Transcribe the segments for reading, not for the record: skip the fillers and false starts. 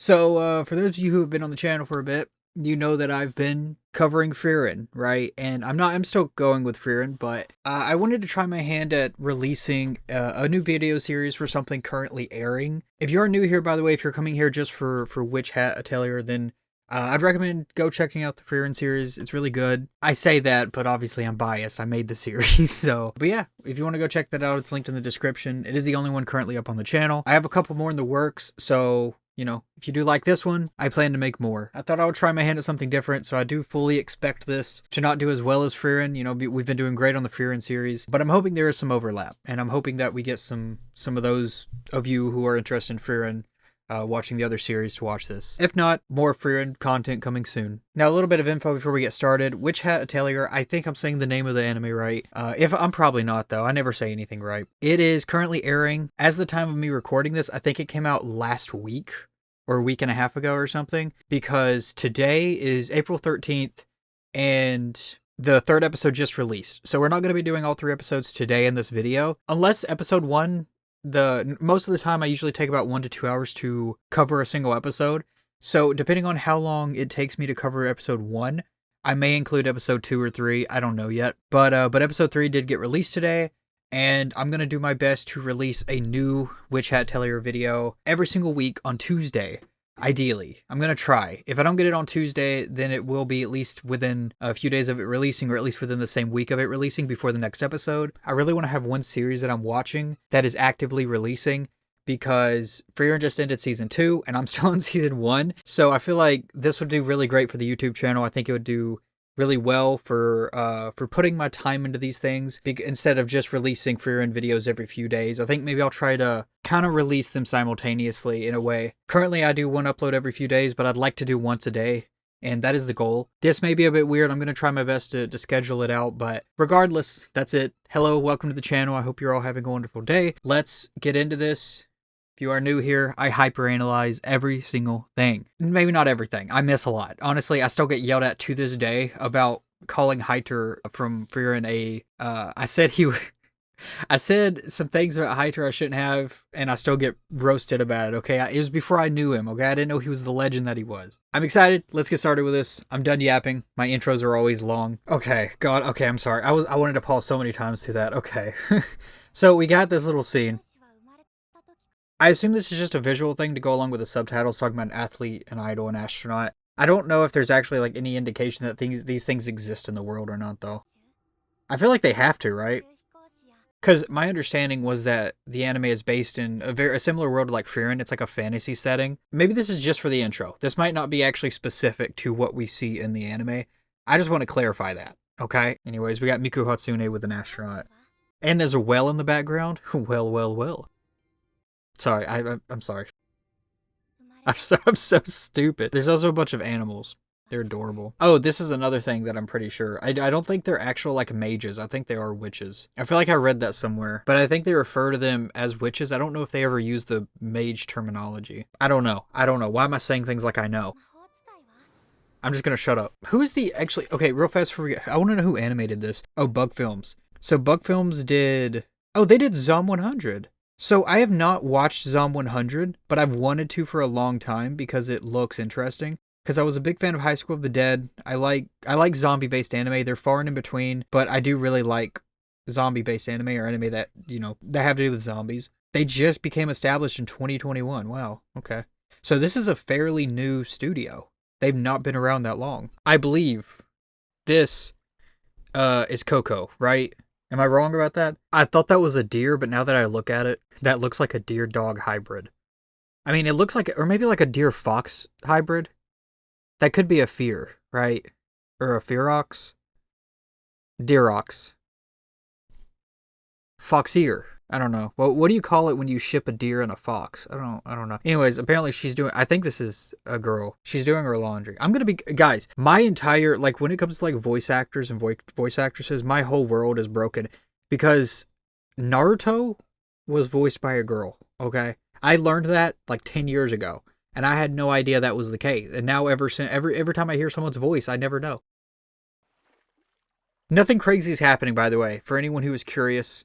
For those of you who have been on the channel for a bit, you know that I've been covering Frieren, right? And I'm still going with Frieren, but I wanted to try my hand at releasing a new video series for something currently airing. If you are new here, by the way, if you're coming here just for Witch Hat Atelier, then I'd recommend go checking out the Frieren series. It's really good. I say that, but obviously I'm biased. I made the series, so. But yeah, if you want to go check that out, it's linked in the description. It is the only one currently up on the channel. I have a couple more in the works, so you know, if you do like this one, I plan to make more. I thought I would try my hand at something different, so I do fully expect this to not do as well as Frieren. You know, we've been doing great on the Frieren series, but I'm hoping there is some overlap, and I'm hoping that we get some of those of you who are interested in Frieren watching the other series to watch this. If not, more Frieren content coming soon. Now, a little bit of info before we get started. Witch Hat Atelier, I think I'm saying the name of the anime right. If I'm probably not, though. I never say anything right. It is currently airing. As the time of me recording this, I think it came out last week or a week and a half ago or something, because today is April 13th and the third episode just released. So we're not going to be doing all 3 episodes today in this video, unless episode 1, most of the time I usually take about 1 to 2 hours to cover a single episode. So depending on how long it takes me to cover episode 1, I may include episode 2 or 3. I don't know yet. But episode 3 did get released today, and I'm going to do my best to release a new Witch Hat Atelier video every single week on Tuesday. Ideally, I'm going to try. If I don't get it on Tuesday, then it will be at least within a few days of it releasing, or at least within the same week of it releasing before the next episode. I really want to have one series that I'm watching that is actively releasing, because Frieren just ended season 2 and I'm still in season 1. So I feel like this would do really great for the YouTube channel. I think it would do really well for putting my time into these things instead of just releasing Frieren videos every few days. I think maybe I'll try to kind of release them simultaneously in a way. Currently I do one upload every few days, but I'd like to do once a day, and that is the goal. This may be a bit weird. I'm going to try my best to schedule it out, but regardless, that's it. Hello, welcome to the channel. I hope you're all having a wonderful day. Let's get into this. If you are new here, I hyperanalyze every single thing. Maybe not everything. I miss a lot. Honestly, I still get yelled at to this day about calling Heiter from Frieren a, I said some things about Heiter I shouldn't have, and I still get roasted about it, okay? It was before I knew him, okay? I didn't know he was the legend that he was. I'm excited. Let's get started with this. I'm done yapping. My intros are always long. Okay, God, okay, I'm sorry. I wanted to pause so many times through that. Okay. So we got this little scene. I assume this is just a visual thing to go along with the subtitles talking about an athlete, an idol, an astronaut. I don't know if there's actually like any indication that these things exist in the world or not, though. I feel like they have to, right? Because my understanding was that the anime is based in a similar world like Frieren. It's like a fantasy setting. Maybe this is just for the intro. This might not be actually specific to what we see in the anime. I just want to clarify that, okay? Anyways, we got Miku Hatsune with an astronaut. And there's a well in the background. Well. Sorry, I'm sorry. I'm so stupid. There's also a bunch of animals. They're adorable. Oh, this is another thing that I'm pretty sure. I don't think they're actual, like, mages. I think they are witches. I feel like I read that somewhere. But I think they refer to them as witches. I don't know if they ever use the mage terminology. I don't know. Why am I saying things like I know? I'm just gonna shut up. Who is the, actually, okay, real fast before we get, I want to know who animated this. Oh, Bug Films. So Bug Films did, oh, they did Zom 100. So I have not watched Zom 100, but I've wanted to for a long time because it looks interesting. Because I was a big fan of High School of the Dead. I like zombie-based anime. They're far and in between, but I do really like zombie-based anime, or anime that, you know, that have to do with zombies. They just became established in 2021. Wow, okay. So this is a fairly new studio. They've not been around that long. I believe this is Coco, right? Am I wrong about that? I thought that was a deer, but now that I look at it, that looks like a deer-dog hybrid. I mean, it looks like, or maybe like a deer-fox hybrid. That could be a fear, right? Or a fearox? Deerox. Foxier. I don't know. Well, what do you call it when you ship a deer and a fox? I don't know. Anyways, apparently she's doing, I think this is a girl. She's doing her laundry. I'm gonna be, guys, my entire, like, when it comes to, like, voice actors and voice actresses, my whole world is broken. Because Naruto was voiced by a girl, okay? I learned that, like, 10 years ago. And I had no idea that was the case. And now every time I hear someone's voice, I never know. Nothing crazy is happening, by the way. For anyone who is curious,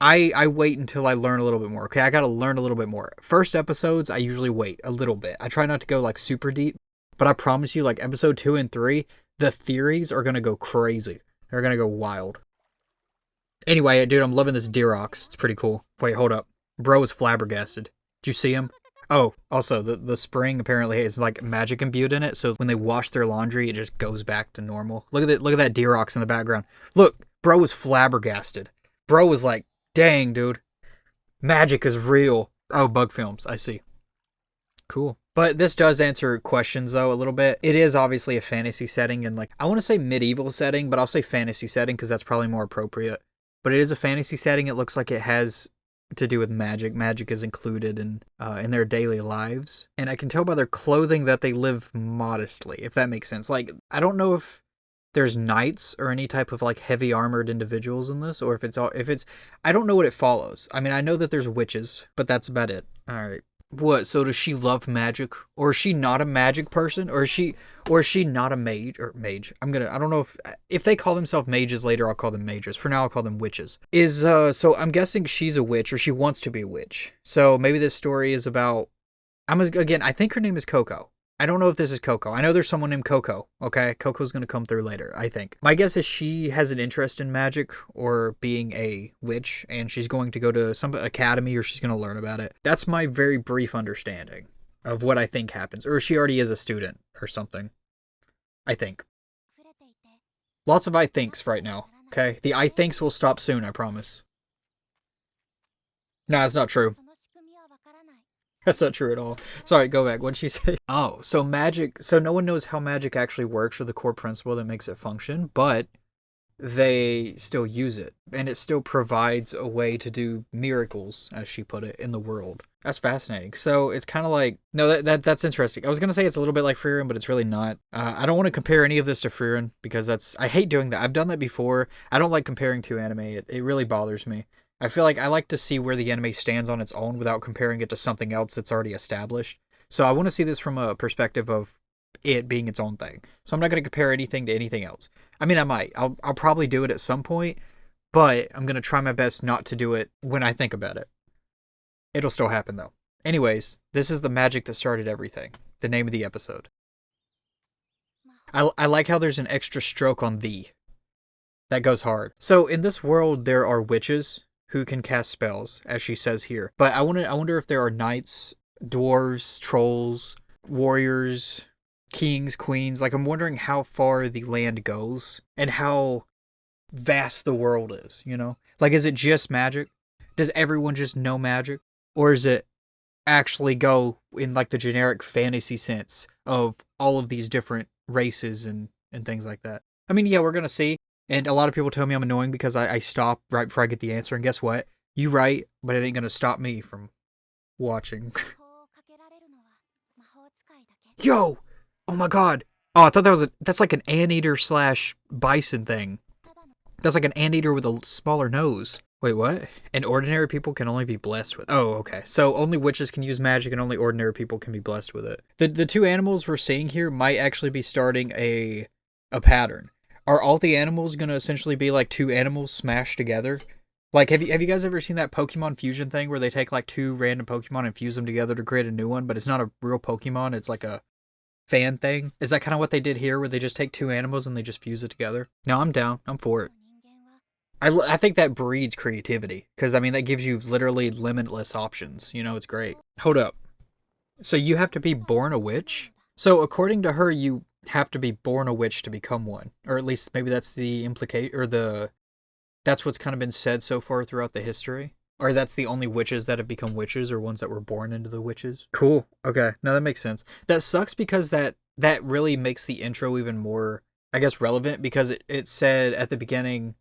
I wait until I learn a little bit more. Okay, I gotta learn a little bit more. First episodes, I usually wait a little bit. I try not to go like super deep, but I promise you, like episode 2 and 3, the theories are gonna go crazy. They're gonna go wild. Anyway, dude, I'm loving this Durox. It's pretty cool. Wait, hold up. Bro is flabbergasted. Did you see him? Oh, also, the spring apparently has like magic imbued in it, so when they wash their laundry, it just goes back to normal. Look at that Durox in the background. Look, bro was flabbergasted. Bro was like, dang, dude. Magic is real. Oh, bug films. I see. Cool. But this does answer questions, though, a little bit. It is obviously a fantasy setting, and like, I want to say medieval setting, but I'll say fantasy setting because that's probably more appropriate. But it is a fantasy setting. It looks like it has to do with magic. Magic is included in their daily lives. And I can tell by their clothing that they live modestly, if that makes sense. Like, I don't know if there's knights or any type of like heavy armored individuals in this, or if it's I don't know what it follows. I mean, I know that there's witches, but that's about it. All right. What? So does she love magic, or is she not a magic person, or is she not a mage? I don't know if they call themselves mages later. I'll call them mages. For now, I'll call them witches. So I'm guessing she's a witch, or she wants to be a witch. So maybe this story is about. I think her name is Coco. I don't know if this is Coco. I know there's someone named Coco, okay? Coco's gonna come through later, I think. My guess is she has an interest in magic or being a witch, and she's going to go to some academy or she's gonna learn about it. That's my very brief understanding of what I think happens. Or she already is a student or something. I think. Lots of I thinks right now, okay? The I thinks will stop soon, I promise. No, that's not true. That's not true at all. Sorry, go back. What'd she say? Oh, so magic. So no one knows how magic actually works or the core principle that makes it function, but they still use it. And it still provides a way to do miracles, as she put it, in the world. That's fascinating. So it's kind of like. No, that's interesting. I was going to say it's a little bit like Frieren, but it's really not. I don't want to compare any of this to Frieren because I hate doing that. I've done that before. I don't like comparing to anime. It really bothers me. I feel like I like to see where the anime stands on its own without comparing it to something else that's already established. So I want to see this from a perspective of it being its own thing. So I'm not going to compare anything to anything else. I mean, I might. I'll probably do it at some point, but I'm going to try my best not to do it when I think about it. It'll still happen, though. Anyways, this is the magic that started everything. The name of the episode. I like how there's an extra stroke on the. That goes hard. So in this world, there are witches who can cast spells, as she says here. But I wonder if there are knights, dwarves, trolls, warriors, kings, queens. Like, I'm wondering how far the land goes and how vast the world is, you know? Like, is it just magic? Does everyone just know magic? Or is it actually go in, like, the generic fantasy sense of all of these different races and things like that? I mean, yeah, we're gonna see. And a lot of people tell me I'm annoying because I stop right before I get the answer. And guess what? You right, but it ain't going to stop me from watching. Yo! Oh my god. Oh, I thought that's like an anteater slash bison thing. That's like an anteater with a smaller nose. Wait, what? And ordinary people can only be blessed with. Oh, okay. So only witches can use magic and only ordinary people can be blessed with it. The two animals we're seeing here might actually be starting a pattern. Are all the animals going to essentially be like two animals smashed together? Like, have you guys ever seen that Pokemon fusion thing where they take like two random Pokemon and fuse them together to create a new one, but it's not a real Pokemon, it's like a fan thing? Is that kind of what they did here, where they just take two animals and they just fuse it together? No, I'm down. I'm for it. I think that breeds creativity, because, I mean, that gives you literally limitless options. You know, it's great. Hold up. So you have to be born a witch? So according to her, you have to be born a witch to become one, or at least maybe that's the that's what's kind of been said so far throughout the history, or that's the only witches that have become witches or ones that were born into the witches. Cool. Okay, no, that makes sense. That sucks because that really makes the intro even more, I guess, relevant, because it said at the beginning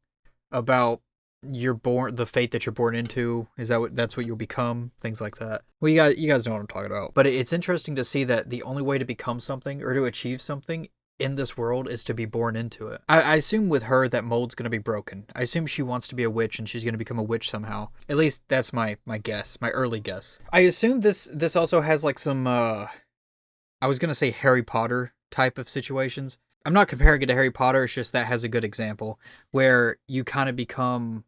about the fate that you're born into, that's what you'll become, things like that. Well, you guys know what I'm talking about. But it's interesting to see that the only way to become something or to achieve something in this world is to be born into it. I assume with her that mold's going to be broken. I assume she wants to be a witch and she's going to become a witch somehow. At least that's my guess, my early guess. I assume this also has like some I was going to say Harry Potter type of situations. I'm not comparing it to Harry Potter, it's just that has a good example where you kind of become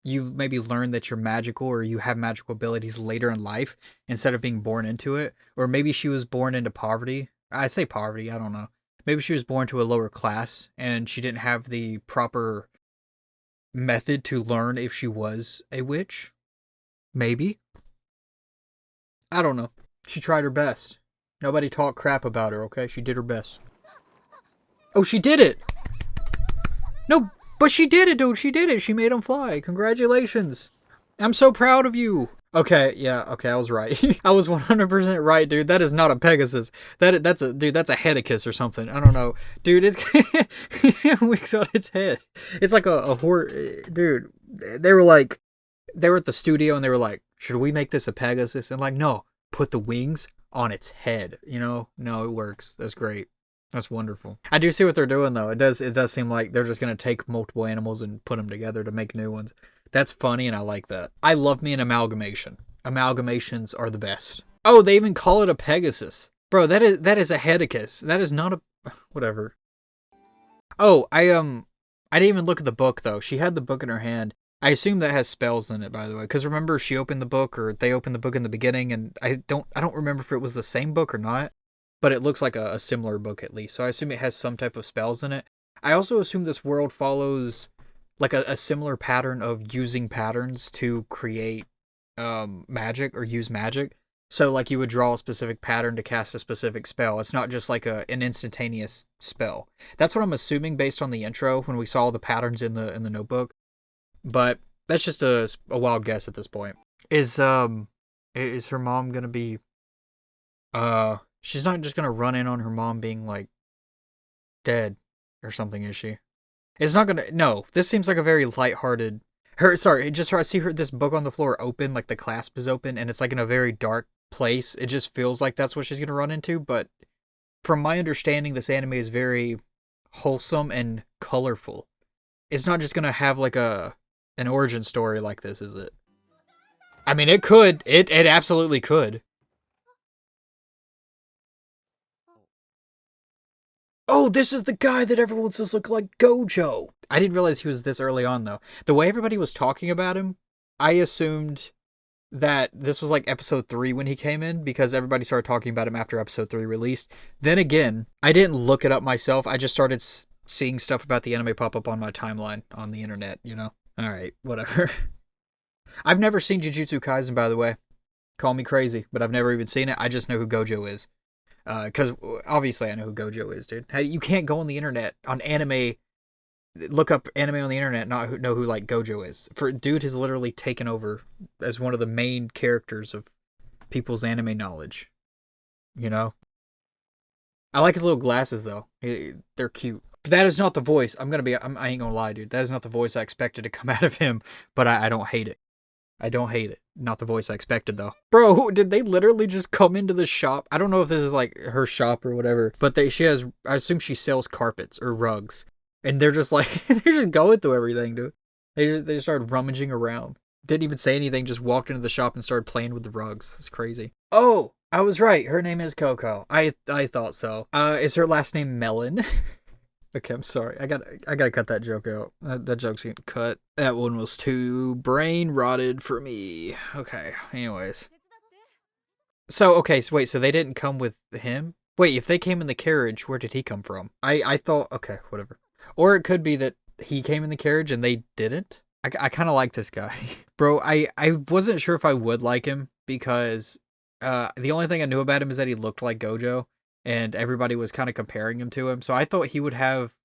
you maybe learn that you're magical or you have magical abilities later in life instead of being born into it. Or maybe she was born into poverty. I say poverty, I don't know. Maybe she was born to a lower class and she didn't have the proper method to learn if she was a witch. Maybe. I don't know. She tried her best. Nobody talked crap about her, okay? She did her best. Oh, she did it! No, but she did it, dude. She did it. She made him fly. Congratulations. I'm so proud of you. Okay, yeah, okay, I was right. I was 100% right, dude. That is not a Pegasus. That's a Hedicus or something. I don't know. Dude, it's wings on its head. It's like a horse. Dude, they were at the studio and they were like, should we make this a Pegasus? And like, no, put the wings on its head. You know? No, it works. That's great. That's wonderful. I do see what they're doing though. It does seem like they're just gonna take multiple animals and put them together to make new ones. That's funny and I like that. I love me an amalgamation. Amalgamations are the best. Oh, they even call it a Pegasus. Bro, that is a Hedicus. That is not a whatever. Oh, I didn't even look at the book though. She had the book in her hand. I assume that has spells in it, by the way, because remember she opened the book, or they opened the book in the beginning, and I don't remember if it was the same book or not, but it looks like a similar book at least. So I assume it has some type of spells in it. I also assume this world follows like a similar pattern of using patterns to create magic or use magic. So like you would draw a specific pattern to cast a specific spell. It's not just like an instantaneous spell. That's what I'm assuming based on the intro when we saw the patterns in the notebook. But that's just a wild guess at this point. Is her mom gonna be she's not just gonna run in on her mom being like dead or something, is she? It's not gonna, no, this seems like a very lighthearted I see this book on the floor open, like the clasp is open and it's like in a very dark place. It just feels like that's what she's gonna run into, but from my understanding this anime is very wholesome and colorful. It's not just gonna have like an origin story like this, is it? I mean, it could. It absolutely could. Oh, this is the guy that everyone says look like Gojo. I didn't realize he was this early on, though. The way everybody was talking about him, I assumed that this was like episode 3 when he came in, because everybody started talking about him after episode 3 released. Then again, I didn't look it up myself. I just started seeing stuff about the anime pop up on my timeline on the internet, you know? Alright, whatever. I've never seen Jujutsu Kaisen, by the way. Call me crazy, but I've never even seen it. I just know who Gojo is. Because obviously I know who Gojo is, dude. You can't go on the internet, on anime, look up anime on the internet, not know who, like, Gojo is. Dude has literally taken over as one of the main characters of people's anime knowledge. You know? I like his little glasses, though. They're cute. But that is not the voice. I ain't gonna lie, dude. That is not the voice I expected to come out of him, but I don't hate it. I don't hate it. Not the voice I expected, though. Bro, did they literally just come into the shop? I don't know if this is, like, her shop or whatever, but I assume she sells carpets or rugs. And they're just, like, they're just going through everything, dude. They just started rummaging around. Didn't even say anything, just walked into the shop and started playing with the rugs. It's crazy. Oh, I was right. Her name is Coco. I thought so. Is her last name Melon? Okay, I'm sorry. I gotta cut that joke out. That joke's getting cut. That one was too brain rotted for me. Okay, anyways. So wait, so they didn't come with him? Wait, if they came in the carriage, where did he come from? I thought, okay, whatever. Or it could be that he came in the carriage and they didn't. I kind of like this guy. Bro, I wasn't sure if I would like him because the only thing I knew about him is that he looked like Gojo. And everybody was kind of comparing him to him. So I thought he would have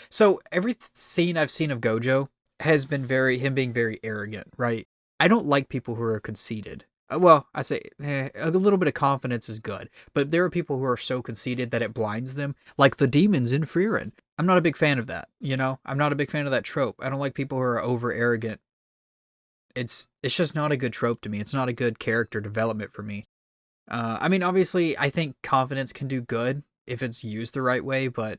so every scene I've seen of Gojo has been him being very arrogant, right? I don't like people who are conceited. Well, I say a little bit of confidence is good, but there are people who are so conceited that it blinds them, like the demons in Frieren. I'm not a big fan of that, you know? I'm not a big fan of that trope. I don't like people who are over arrogant. It's just not a good trope to me. It's not a good character development for me. I mean, obviously, I think confidence can do good if it's used the right way, but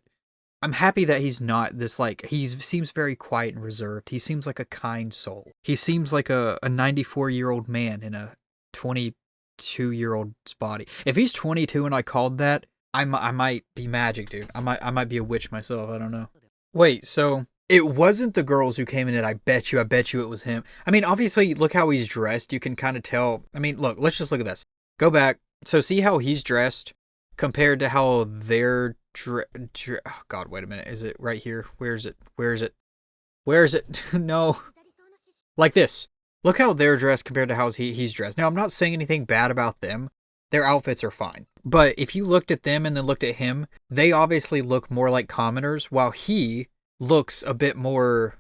I'm happy that he's not this, like, he seems very quiet and reserved. He seems like a kind soul. He seems like a 94-year-old man in a 22-year-old's body. If he's 22 and I called that, I might be magic, dude. I might be a witch myself. I don't know. Wait, so It wasn't the girls who came in it. I bet you it was him. I mean, obviously, look how he's dressed. You can kind of tell. I mean, look, let's just look at this. Go back. So see how he's dressed compared to how they're oh God, wait a minute. Is it right here? Where is it? Where is it? Where is it? No. Like this. Look how they're dressed compared to how he's dressed. Now, I'm not saying anything bad about them. Their outfits are fine. But if you looked at them and then looked at him, they obviously look more like commoners, while he looks a bit more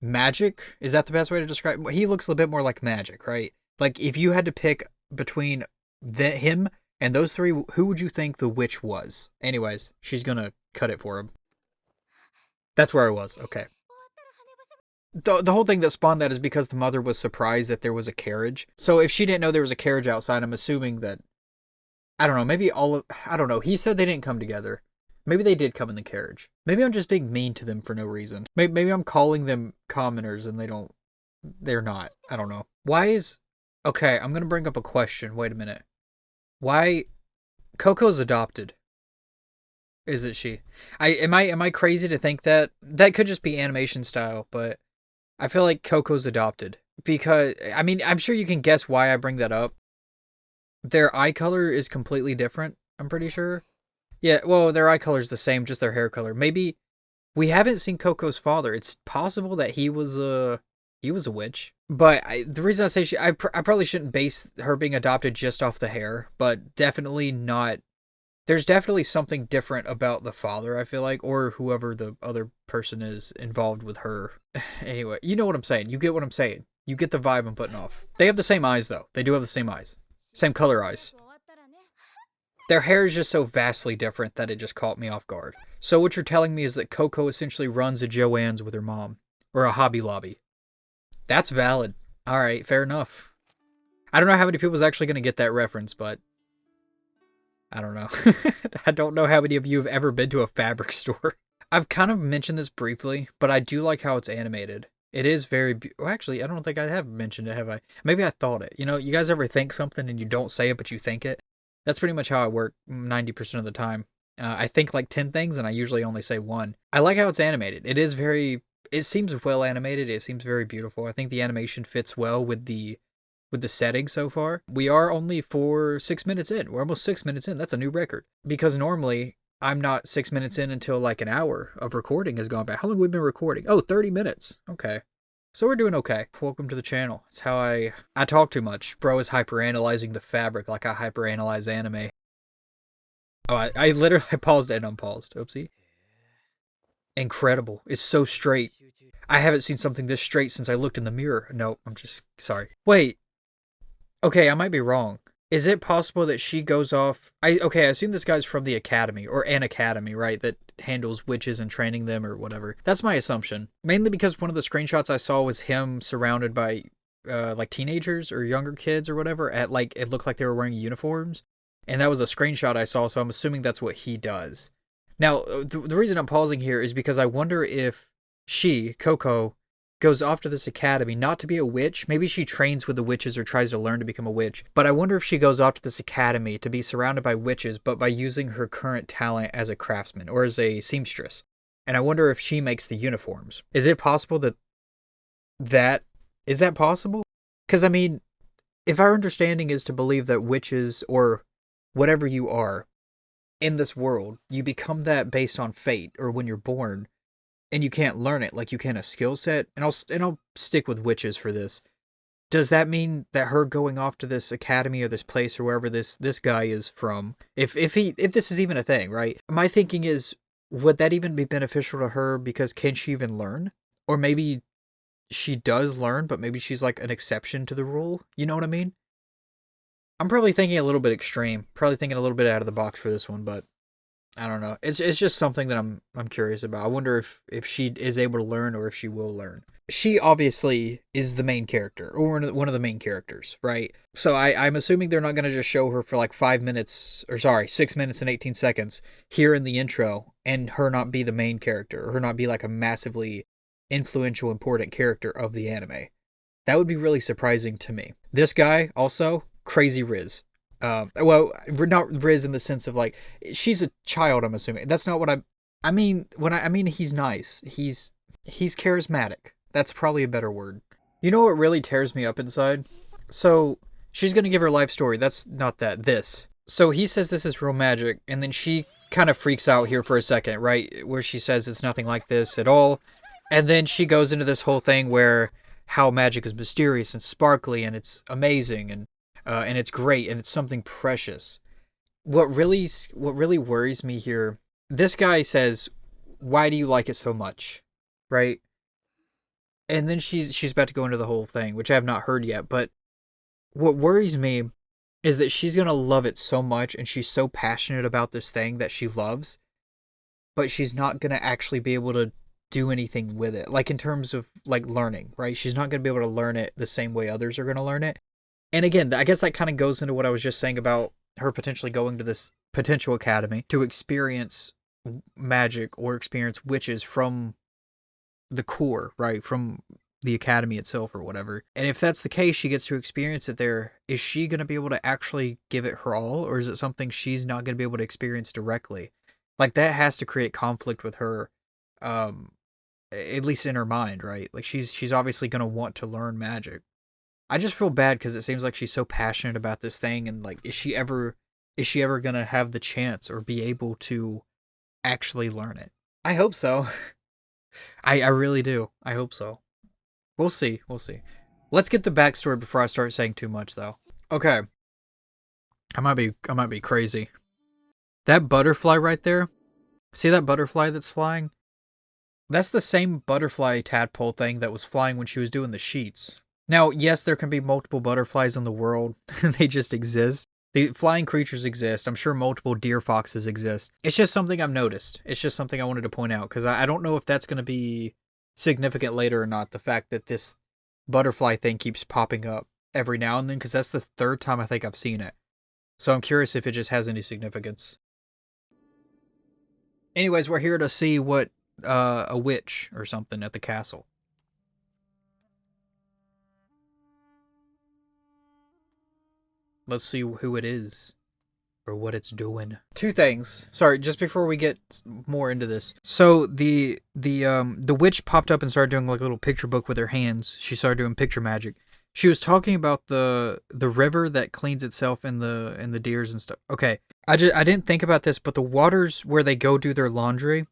magic. Is that the best way to describe it? He looks a bit more like magic, right? Like, if you had to pick between him and those three, who would you think the witch was? Anyways, she's gonna cut it for him. That's where I was. Okay. The whole thing that spawned that is because the mother was surprised that there was a carriage. So if she didn't know there was a carriage outside, I'm assuming that, I don't know, maybe I don't know. He said they didn't come together. Maybe they did come in the carriage. Maybe I'm just being mean to them for no reason. Maybe I'm calling them commoners and they're not. I don't know. Okay, I'm going to bring up a question. Wait a minute. Why, Coco's adopted? Isn't she? Am I crazy to think that? That could just be animation style, but I feel like Coco's adopted. Because, I mean, I'm sure you can guess why I bring that up. Their eye color is completely different, I'm pretty sure. Yeah, well, their eye color is the same, just their hair color. Maybe we haven't seen Coco's father. It's possible that he was a witch. But the reason I say I probably shouldn't base her being adopted just off the hair, but definitely not. There's definitely something different about the father, I feel like, or whoever the other person is involved with her. Anyway, you know what I'm saying. You get what I'm saying. You get the vibe I'm putting off. They have the same eyes, though. They do have the same eyes. Same color eyes. Their hair is just so vastly different that it just caught me off guard. So what you're telling me is that Coco essentially runs a Joann's with her mom. Or a Hobby Lobby. That's valid. Alright, fair enough. I don't know how many people's actually going to get that reference, but I don't know. I don't know how many of you have ever been to a fabric store. I've kind of mentioned this briefly, but I do like how it's animated. It is very well, actually, I don't think I have mentioned it, have I? Maybe I thought it. You know, you guys ever think something and you don't say it, but you think it? That's pretty much how I work 90% of the time. I think like 10 things and I usually only say one. I like how it's animated. It seems well animated. It seems very beautiful. I think the animation fits well with the setting so far. We are only 6 minutes in. We're almost 6 minutes in. That's a new record. Because normally I'm not 6 minutes in until like an hour of recording has gone by. How long have we been recording? Oh, 30 minutes. Okay. So we're doing okay. Welcome to the channel. It's how I talk too much. Bro is hyperanalyzing the fabric like I hyperanalyze anime. Oh, I literally paused and unpaused. Oopsie. Incredible. It's so straight. I haven't seen something this straight since I looked in the mirror. No, I'm just sorry. Wait. Okay, I might be wrong. Is it possible that she goes off? I assume this guy's from the academy, or an academy, right? That handles witches and training them or whatever. That's my assumption. Mainly because one of the screenshots I saw was him surrounded by like teenagers or younger kids or whatever. At like, it looked like they were wearing uniforms. And that was a screenshot I saw, so I'm assuming that's what he does. Now, the reason I'm pausing here is because I wonder if she, Coco, goes off to this academy, not to be a witch. Maybe she trains with the witches or tries to learn to become a witch. But I wonder if she goes off to this academy to be surrounded by witches, but by using her current talent as a craftsman or as a seamstress. And I wonder if she makes the uniforms. Is it possible is that possible? Because, I mean, if our understanding is to believe that witches or whatever you are in this world, you become that based on fate or when you're born, and you can't learn it, like you can a skill set, and I'll stick with witches for this. Does that mean that her going off to this academy or this place or wherever this guy is from, if this is even a thing, right? My thinking is, would that even be beneficial to her, because can she even learn? Or maybe she does learn, but maybe she's like an exception to the rule. You know what I mean? I'm probably thinking a little bit extreme, probably thinking a little bit out of the box for this one, but I don't know. It's just something that I'm curious about. I wonder if she is able to learn or if she will learn. She obviously is the main character, or one of the main characters, right? So I'm assuming they're not going to just show her for like 6 minutes and 18 seconds here in the intro and her not be the main character, or her not be like a massively influential, important character of the anime. That would be really surprising to me. This guy also, crazy Riz. Well, not Riz in the sense of like, she's a child, I'm assuming. That's not what I mean. When I mean he's nice. He's He's charismatic. That's probably a better word. You know what really tears me up inside? So, she's gonna give her life story. That's not that. This. So he says this is real magic, and then she kind of freaks out here for a second, right? Where she says it's nothing like this at all. And then she goes into this whole thing where how magic is mysterious and sparkly and it's amazing and it's great and it's something precious. What really worries me here, this guy says, "Why do you like it so much?" Right? And then she's about to go into the whole thing, which I have not heard yet, but what worries me is that she's going to love it so much and she's so passionate about this thing that she loves, but she's not going to actually be able to do anything with it. Like in terms of like learning, right? She's not going to be able to learn it the same way others are going to learn it. And again, I guess that kind of goes into what I was just saying about her potentially going to this potential academy to experience magic or experience witches from the core, right? From the academy itself or whatever. And if that's the case, she gets to experience it there. Is she going to be able to actually give it her all, or is it something she's not going to be able to experience directly? Like that has to create conflict with her, at least in her mind, right? Like she's obviously going to want to learn magic. I just feel bad because it seems like she's so passionate about this thing, and like, is she ever going to have the chance or be able to actually learn it? I hope so. I really do. I hope so. We'll see. We'll see. Let's get the backstory before I start saying too much, though. Okay. I might be crazy. That butterfly right there. See that butterfly that's flying? That's the same butterfly tadpole thing that was flying when she was doing the sheets. Now, yes, there can be multiple butterflies in the world. They just exist. The flying creatures exist. I'm sure multiple deer foxes exist. It's just something I've noticed. It's just something I wanted to point out because I don't know if that's going to be significant later or not. The fact that this butterfly thing keeps popping up every now and then, because that's the third time I think I've seen it. So I'm curious if it just has any significance. Anyways, we're here to see what a witch or something at the castle. Let's see who it is or what it's doing. Two things. Sorry, just before we get more into this. So the witch popped up and started doing like a little picture book with her hands. She started doing picture magic. She was talking about the river that cleans itself in the deers and stuff. Okay. I didn't think about this, but the waters where they go do their laundry,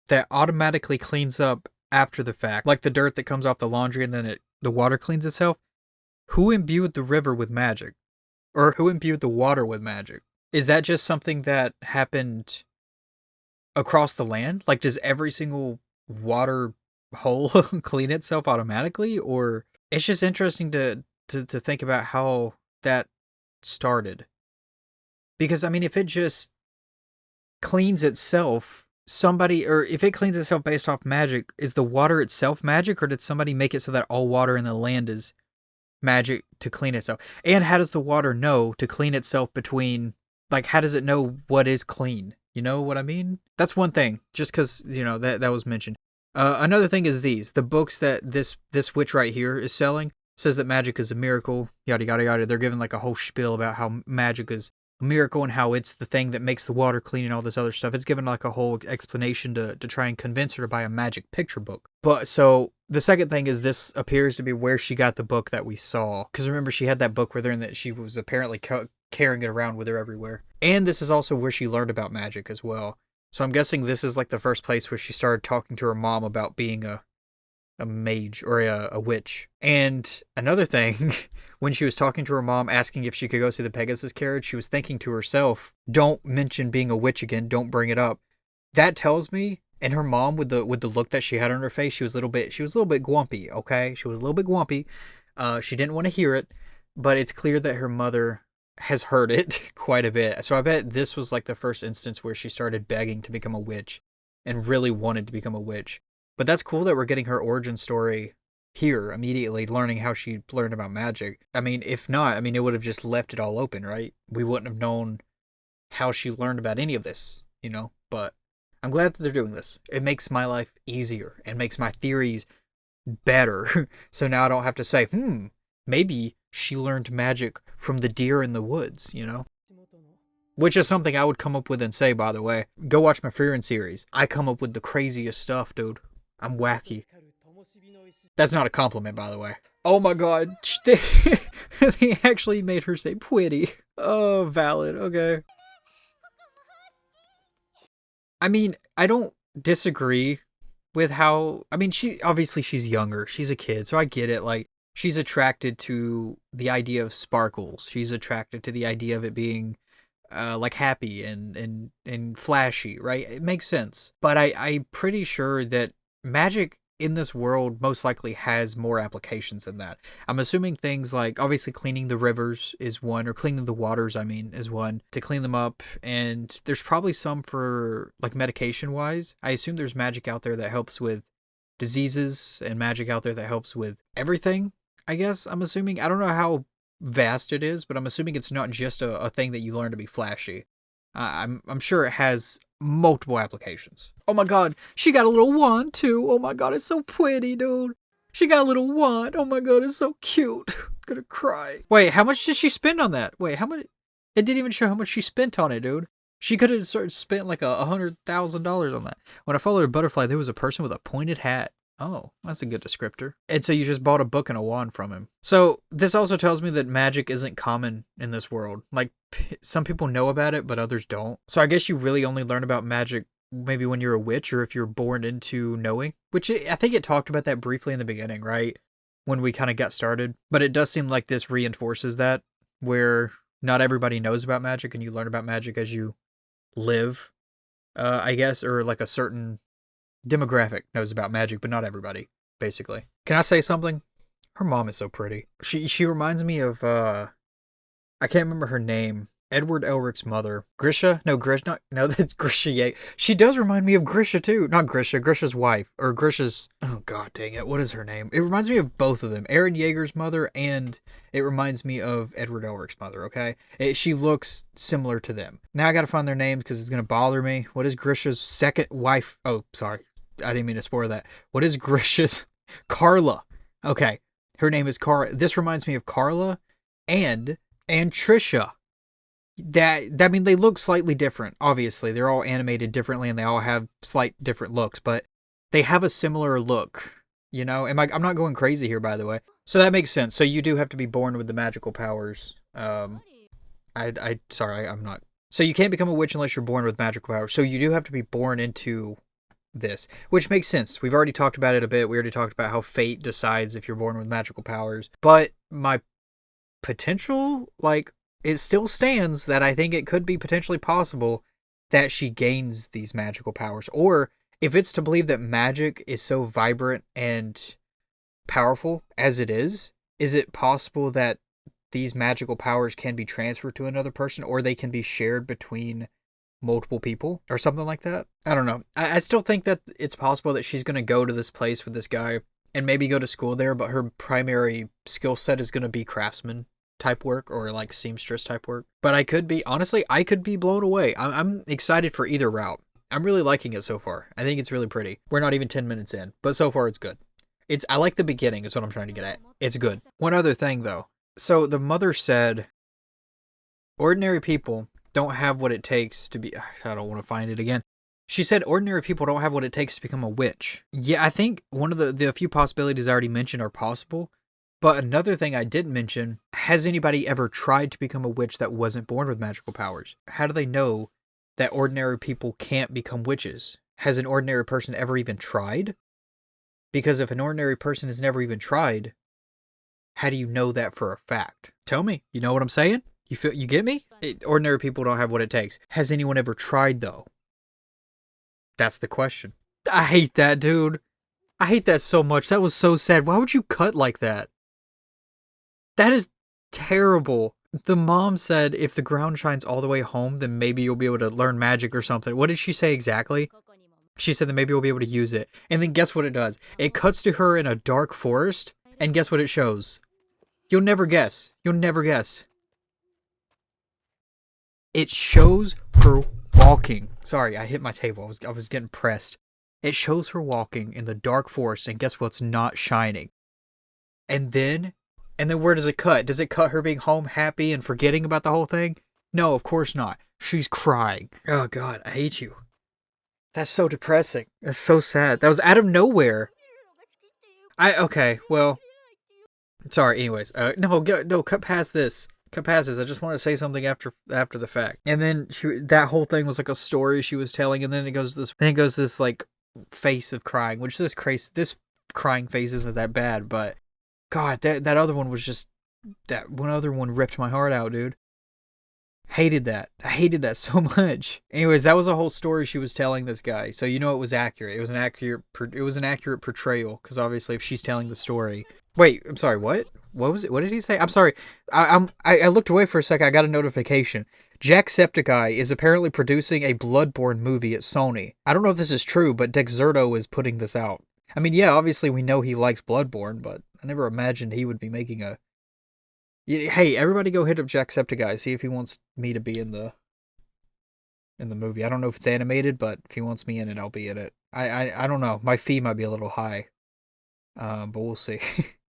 that automatically cleans up after the fact. Like the dirt that comes off the laundry and then the water cleans itself. Who imbued the river with magic? Or who imbued the water with magic? Is that just something that happened across the land? Like, does every single water hole clean itself automatically? Or it's just interesting to think about how that started. Because, I mean, if it just cleans itself, or if it cleans itself based off magic, is the water itself magic? Or did somebody make it so that all water in the land is magic to clean itself? And how does the water know to clean itself between, like, how does it know what is clean? You know what I mean? That's one thing, just because, that was mentioned. Another thing is the books that this witch right here is selling says that magic is a miracle, yada, yada, yada. They're giving like a whole spiel about how magic is a miracle and how it's the thing that makes the water clean and all this other stuff. It's given like a whole explanation to try and convince her to buy a magic picture book. But so the second thing is this appears to be where she got the book that we saw. Because remember, she had that book with her and that she was apparently carrying it around with her everywhere. And this is also where she learned about magic as well. So I'm guessing this is like the first place where she started talking to her mom about being a mage or a witch. And another thing, when she was talking to her mom asking if she could go see the Pegasus carriage, she was thinking to herself, don't mention being a witch again, don't bring it up. That tells me, and her mom with the look that she had on her face, she was a little bit grumpy, okay? She was a little bit grumpy. She didn't want to hear it, but it's clear that her mother has heard it quite a bit. So I bet this was like the first instance where she started begging to become a witch and really wanted to become a witch. But that's cool that we're getting her origin story here immediately, learning how she learned about magic. I mean, if not, I mean, it would have just left it all open, right? We wouldn't have known how she learned about any of this, But I'm glad that they're doing this. It makes my life easier and makes my theories better. So now I don't have to say, maybe she learned magic from the deer in the woods, Which is something I would come up with and say, by the way. Go watch my Frieren series. I come up with the craziest stuff, dude. I'm wacky. That's not a compliment, by the way. Oh my god. They actually made her say pretty. Oh, valid. Okay. I mean, I don't disagree with how, I mean, she's younger. She's a kid, so I get it. Like, she's attracted to the idea of sparkles. She's attracted to the idea of it being like happy and flashy, right? It makes sense. But I'm pretty sure that magic in this world most likely has more applications than that. I'm assuming things like obviously cleaning the rivers is one, or cleaning the waters, I mean, is one, to clean them up. And there's probably some for like medication wise. I assume there's magic out there that helps with diseases and magic out there that helps with everything, I guess. I'm assuming. I don't know how vast it is, but I'm assuming it's not just a thing that you learn to be flashy. I'm sure it has multiple applications. Oh my god, she got a little wand too. Oh my god, it's so pretty, dude. She got a little wand. Oh my god, it's so cute. I'm gonna cry. Wait, how much did she spend on that? Wait, how much? It didn't even show how much she spent on it, dude. She could have spent like $100,000 on that. When I followed a butterfly, there was a person with a pointed hat. Oh, that's a good descriptor. And so you just bought a book and a wand from him. So this also tells me that magic isn't common in this world. Like, some people know about it, but others don't. So I guess you really only learn about magic maybe when you're a witch, or if you're born into knowing. Which I think it talked about that briefly in the beginning, right? When we kind of got started. But it does seem like this reinforces that, where not everybody knows about magic and you learn about magic as you live, I guess, or like a certain demographic knows about magic, but not everybody, basically. Can I say something? Her mom is so pretty. She reminds me of I can't remember her name. Edward Elric's mother. Grisha? No, Grisha. No, that's Grisha. Yeah, she does remind me of Grisha too. Not Grisha. Grisha's wife, or Grisha's. Oh god, dang it! What is her name? It reminds me of both of them. Eren Yeager's mother, and it reminds me of Edward Elric's mother. Okay, she looks similar to them. Now I gotta find their names because it's gonna bother me. What is Grisha's second wife? Oh, sorry, I didn't mean to spoil that. What is Grisha's? Carla. Okay, her name is Carla. This reminds me of Carla and Trisha. I mean, they look slightly different. Obviously, they're all animated differently, and they all have slight different looks, but they have a similar look. You know, I'm not going crazy here, by the way. So that makes sense. So you do have to be born with the magical powers. Sorry, I'm not. So you can't become a witch unless you're born with magical powers. So you do have to be born into this, which makes sense. We've already talked about it a bit. We already talked about how fate decides if you're born with magical powers. But my potential, like, it still stands that I think it could be potentially possible that she gains these magical powers. Or if it's to believe that magic is so vibrant and powerful as it is it possible that these magical powers can be transferred to another person, or they can be shared between multiple people or something like that? I don't know. I still think that it's possible that she's going to go to this place with this guy and maybe go to school there, but her primary skill set is going to be craftsman type work, or like seamstress type work. But I could be blown away. I'm excited for either route. I'm really liking it so far. I think it's really pretty. We're not even 10 minutes in, but so far it's good. I like the beginning is what I'm trying to get at. It's good. One other thing though. So the mother said, ordinary people don't have what it takes to be, I don't want to find it again. She said ordinary people don't have what it takes to become a witch. Yeah, I think one of the few possibilities I already mentioned are possible. But another thing I didn't mention, has anybody ever tried to become a witch that wasn't born with magical powers? How do they know that ordinary people can't become witches? Has an ordinary person ever even tried? Because if an ordinary person has never even tried, how do you know that for a fact? Tell me, you know what I'm saying? You get me? Ordinary people don't have what it takes. Has anyone ever tried though? That's the question. I hate that, dude. I hate that so much. That was so sad. Why would you cut like that? That is terrible. The mom said if the ground shines all the way home, then maybe you'll be able to learn magic or something. What did she say exactly? She said that maybe we'll be able to use it. And then guess what it does? It cuts to her in a dark forest, and guess what it shows? You'll never guess. You'll never guess. It shows her walking. Sorry, I hit my table. I was getting pressed. It shows her walking in the dark forest, and guess what's not shining? And then where does it cut? Does it cut her being home happy and forgetting about the whole thing? No, of course not. She's crying. Oh god, I hate you. That's so depressing. That's so sad. That was out of nowhere. Okay, well, sorry. Anyways, no, cut past this. Cut past this. I just want to say something after the fact. And then that whole thing was like a story she was telling, and then it goes this like face of crying, which this crying face isn't that bad, but God, that other one was just that one other one ripped my heart out, dude. Hated that. I hated that so much. Anyways, that was a whole story she was telling this guy. So you know it was accurate. It was an accurate portrayal because obviously if she's telling the story. Wait, I'm sorry. What? What was it? What did he say? I'm sorry. I looked away for a second. I got a notification. Jacksepticeye is apparently producing a Bloodborne movie at Sony. I don't know if this is true, but Dexerto is putting this out. I mean, yeah, obviously we know he likes Bloodborne, but I never imagined he would be making a. Hey, everybody go hit up Jacksepticeye, see if he wants me to be in the movie. I don't know if it's animated, but if he wants me in it, I'll be in it. I don't know. My fee might be a little high. But we'll see.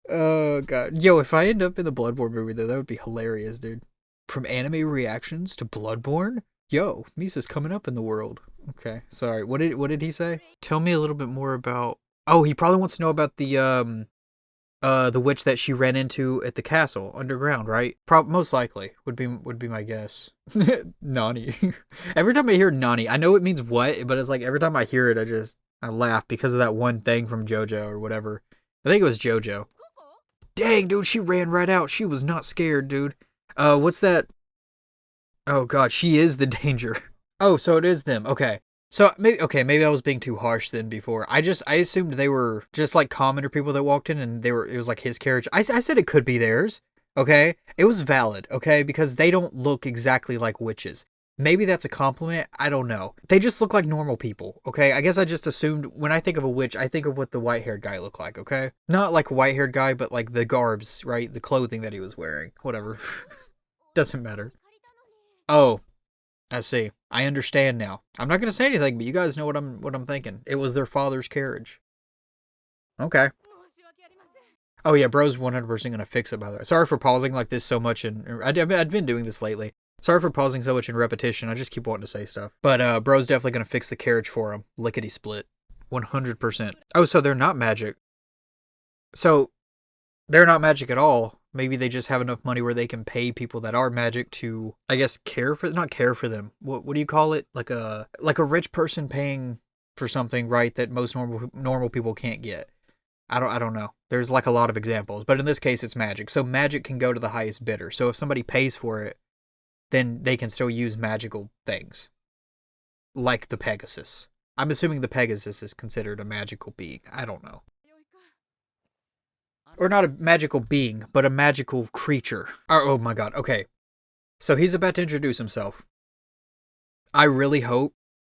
Oh god. Yo, if I end up in the Bloodborne movie though, that would be hilarious, dude. From anime reactions to Bloodborne? Yo, Misa's coming up in the world. Okay, sorry. What did he say? Tell me a little bit more about. Oh, he probably wants to know about the witch that she ran into at the castle underground, right? Most likely would be my guess. Nani. Every time I hear Nani, I know it means what, but it's like every time I hear it, I laugh because of that one thing from JoJo or whatever. I think it was JoJo. Dang, dude, she ran right out. She was not scared, dude. What's that? Oh god, she is the danger. Oh, so it is them. Maybe I was being too harsh then before. I assumed they were just like commoner people that walked in and it was like his carriage. I said it could be theirs. Okay? It was valid, okay? Because they don't look exactly like witches. Maybe that's a compliment. I don't know. They just look like normal people, okay? I guess I just assumed when I think of a witch, I think of what the white-haired guy looked like, okay? Not like a white-haired guy, but like the garbs, right? The clothing that he was wearing. Whatever. Doesn't matter. Oh, I see. I understand now. I'm not gonna say anything, but you guys know what I'm thinking. It was their father's carriage. Okay. Oh yeah, bro's 100% gonna fix it. By the way, sorry for pausing like this so much, and I've been doing this lately. Sorry for pausing so much in repetition. I just keep wanting to say stuff. But bro's definitely gonna fix the carriage for him. Lickety split, 100%. Oh, so they're not magic. So they're not magic at all. Maybe they just have enough money where they can pay people that are magic to, I guess, not care for them. What do you call it? Like a rich person paying for something, right? That most normal people can't get. I don't know. There's like a lot of examples, but in this case, it's magic. So magic can go to the highest bidder. So if somebody pays for it, then they can still use magical things, like the Pegasus. I'm assuming the Pegasus is considered a magical being. I don't know. Or not a magical being, but a magical creature. Oh my god, okay. So he's about to introduce himself. I really hope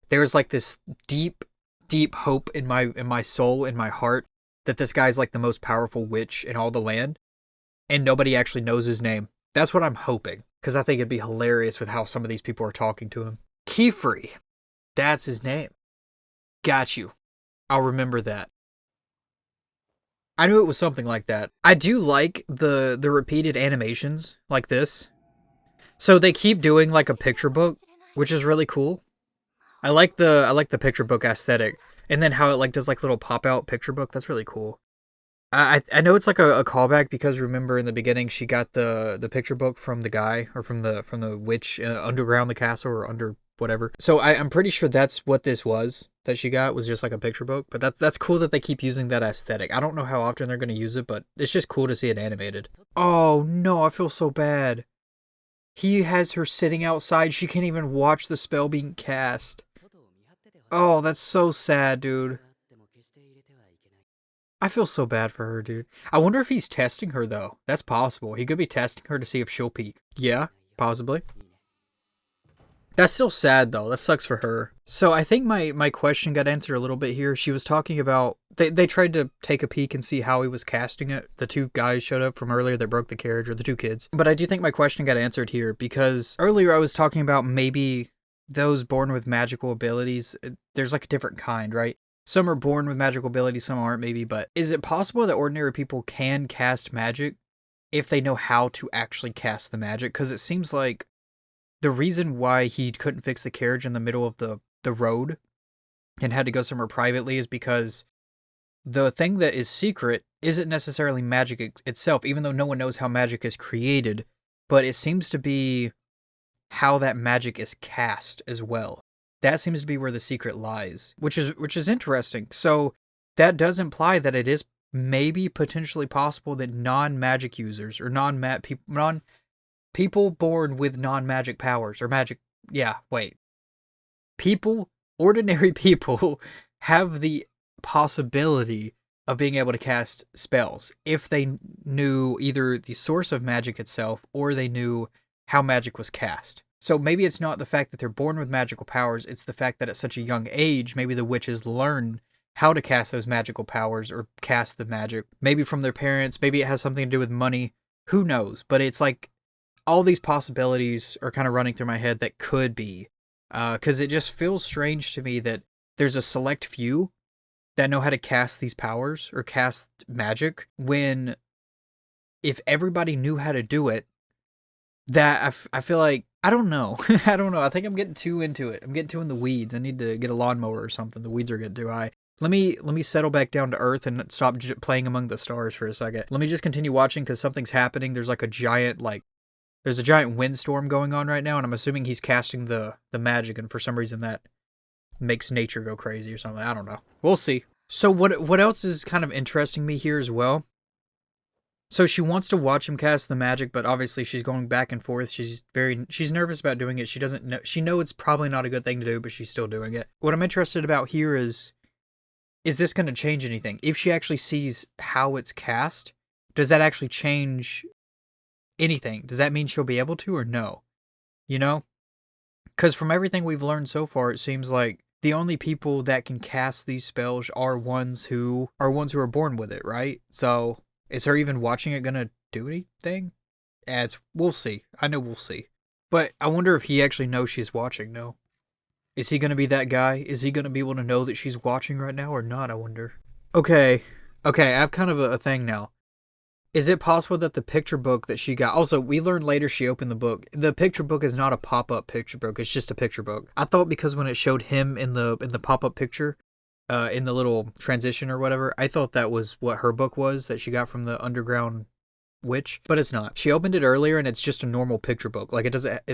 there's like this deep, deep hope in my soul, in my heart, that this guy's like the most powerful witch in all the land, and nobody actually knows his name. That's what I'm hoping, because I think it'd be hilarious with how some of these people are talking to him. Qifrey. That's his name. Got you. I'll remember that. I knew it was something like that. I do like the repeated animations like this. So they keep doing like a picture book, which is really cool. I like the picture book aesthetic, and then how it like does like little pop out picture book. That's really cool. I know it's like a callback because remember in the beginning she got the picture book from the guy or from the witch underground the castle or under whatever. So I'm pretty sure that's what this was that she got was just like a picture book. But that's cool that they keep using that aesthetic. I don't know how often they're gonna use it, but it's just cool to see it animated. Oh no, I feel so bad. He has her sitting outside. She can't even watch the spell being cast. Oh, that's so sad, dude. I feel so bad for her, dude. I wonder if he's testing her, though. That's possible. He could be testing her to see if she'll peek. Yeah, possibly. That's still sad, though. That sucks for her. So I think my question got answered a little bit here. She was talking about... They tried to take a peek and see how he was casting it. The two guys showed up from earlier that broke the carriage, or the two kids. But I do think my question got answered here, because earlier I was talking about maybe those born with magical abilities. There's like a different kind, right? Some are born with magical abilities, some aren't maybe, but is it possible that ordinary people can cast magic if they know how to actually cast the magic? Because it seems like the reason why he couldn't fix the carriage in the middle of the road and had to go somewhere privately is because the thing that is secret isn't necessarily magic itself, even though no one knows how magic is created, but it seems to be how that magic is cast as well. That seems to be where the secret lies, which is interesting. So that does imply that it is maybe potentially possible that non-magic users or people born with non-magic powers or magic, yeah, wait. People, ordinary people have the possibility of being able to cast spells if they knew either the source of magic itself or they knew how magic was cast. So maybe it's not the fact that they're born with magical powers, it's the fact that at such a young age, maybe the witches learn how to cast those magical powers or cast the magic. Maybe from their parents, maybe it has something to do with money. Who knows? But it's like all these possibilities are kind of running through my head that could be. Because it just feels strange to me that there's a select few that know how to cast these powers or cast magic when if everybody knew how to do it, that I feel like, I don't know. I don't know. I think I'm getting too into it. I'm getting too in the weeds. I need to get a lawnmower or something. The weeds are getting too high. Let me settle back down to earth and stop playing among the stars for a second. Let me just continue watching because something's happening. There's like a giant, there's a giant windstorm going on right now, and I'm assuming he's casting the magic, and for some reason that makes nature go crazy or something. I don't know. We'll see. So what else is kind of interesting me here as well? So she wants to watch him cast the magic, but obviously she's going back and forth. She's nervous about doing it. She doesn't know. She knows it's probably not a good thing to do, but she's still doing it. What I'm interested about here is this going to change anything? If she actually sees how it's cast, does that actually change anything? Does that mean she'll be able to or no? You know? Because from everything we've learned so far, it seems like the only people that can cast these spells are ones who are born with it, right? So is her even watching it gonna do anything? We'll see. I know we'll see. But I wonder if he actually knows she's watching, no? Is he gonna be that guy? Is he gonna be able to know that she's watching right now or not, I wonder? Okay, I have kind of a thing now. Is it possible that the picture book that she got... Also, we learned later she opened the book. The picture book is not a pop-up picture book. It's just a picture book. I thought because when it showed him in the pop-up picture, in the little transition or whatever, I thought that was what her book was that she got from the underground witch. But it's not. She opened it earlier and it's just a normal picture book. Like, it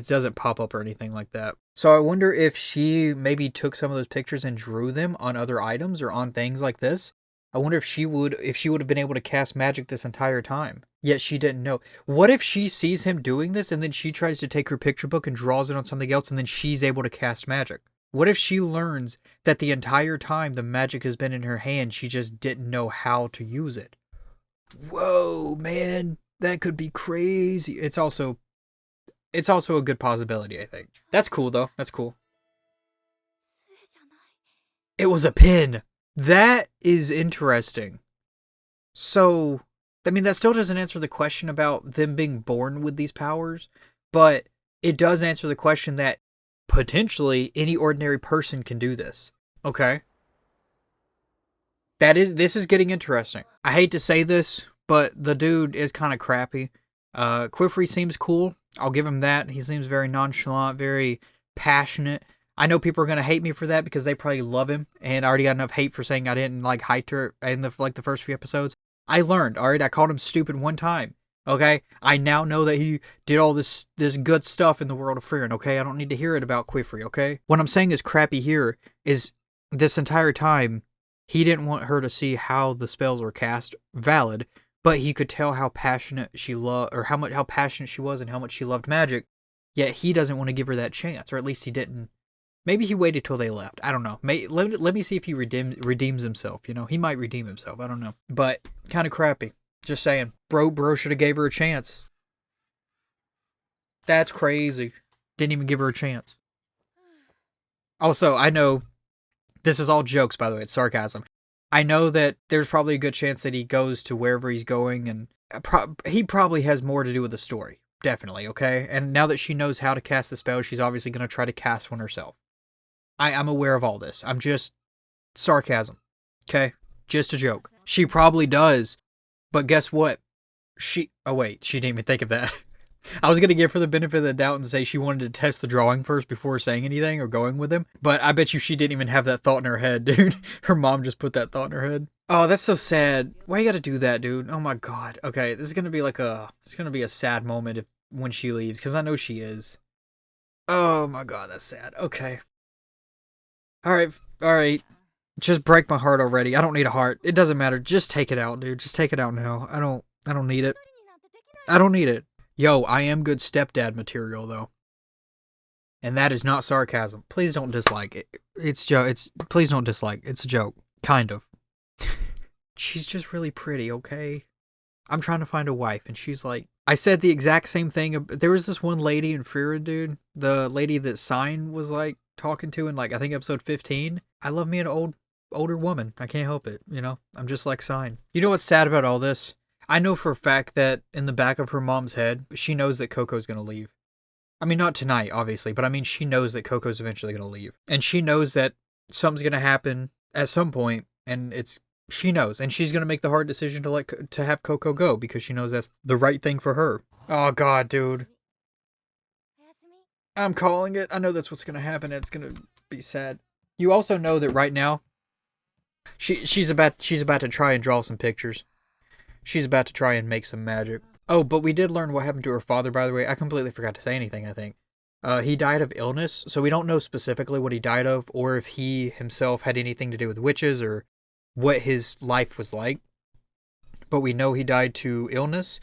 doesn't pop up or anything like that. So I wonder if she maybe took some of those pictures and drew them on other items or on things like this. I wonder if she would have been able to cast magic this entire time. Yet she didn't know. What if she sees him doing this and then she tries to take her picture book and draws it on something else and then she's able to cast magic? What if she learns that the entire time the magic has been in her hand, she just didn't know how to use it? Whoa, man. That could be crazy. It's also a good possibility, I think. That's cool, though. That's cool. It was a pin. That is interesting. So, I mean, that still doesn't answer the question about them being born with these powers, but it does answer the question that potentially any ordinary person can do this. Okay. This is getting interesting. I hate to say this, but the dude is kind of crappy. Qifrey seems cool. I'll give him that. He seems very nonchalant, very passionate. I know people are going to hate me for that because they probably love him, and I already got enough hate for saying I didn't like Hyter in the first few episodes. I learned, alright? I called him stupid one time, okay? I now know that he did all this good stuff in the world of Frieren, okay? I don't need to hear it about Qifrey, okay? What I'm saying is crappy here is this entire time, he didn't want her to see how the spells were cast, valid, but he could tell how passionate she loved, or how passionate she was and how much she loved magic, yet he doesn't want to give her that chance, or at least he didn't. Maybe he waited till they left. I don't know. Let me see if he redeems himself. You know, he might redeem himself. I don't know. But kind of crappy. Just saying. Bro should have gave her a chance. That's crazy. Didn't even give her a chance. Also, I know this is all jokes, by the way. It's sarcasm. I know that there's probably a good chance that he goes to wherever he's going, and he probably has more to do with the story. Definitely, okay? And now that she knows how to cast the spell, she's obviously going to try to cast one herself. I'm aware of all this. I'm just sarcasm. Okay? Just a joke. She probably does. But guess what? She didn't even think of that. I was gonna give her the benefit of the doubt and say she wanted to test the drawing first before saying anything or going with him, but I bet you she didn't even have that thought in her head, dude. Her mom just put that thought in her head. Oh, that's so sad. Why you gotta do that, dude? Oh my god. Okay, this is gonna be it's gonna be a sad moment when she leaves, because I know she is. Oh my god, that's sad. Okay. Alright. Just break my heart already. I don't need a heart. It doesn't matter. Just take it out, dude. Just take it out now. I don't need it. I don't need it. Yo, I am good stepdad material though. And that is not sarcasm. Please don't dislike it. Please don't dislike. It's a joke. Kind of. She's just really pretty, okay? I'm trying to find a wife and she's like, I said the exact same thing. There was this one lady in Frieren, dude. The lady that Sign was like talking to in like I think episode 15. I love me an older woman. I can't help it, you know? I'm just like Sign. You know what's sad about all this? I know for a fact that in the back of her mom's head, she knows that Coco's gonna leave. I mean, not tonight, obviously, but I mean, she knows that Coco's eventually gonna leave. And she knows that something's gonna happen at some point, and she knows, and she's gonna make the hard decision to have Coco go, because she knows that's the right thing for her. Oh god, dude. I'm calling it. I know that's what's gonna happen. It's gonna be sad. You also know that right now, she's about to try and draw some pictures. She's about to try and make some magic. Oh, but we did learn what happened to her father, by the way. I completely forgot to say anything, I think. He died of illness, so we don't know specifically what he died of, or if he himself had anything to do with witches, or what his life was like. But we know he died to illness.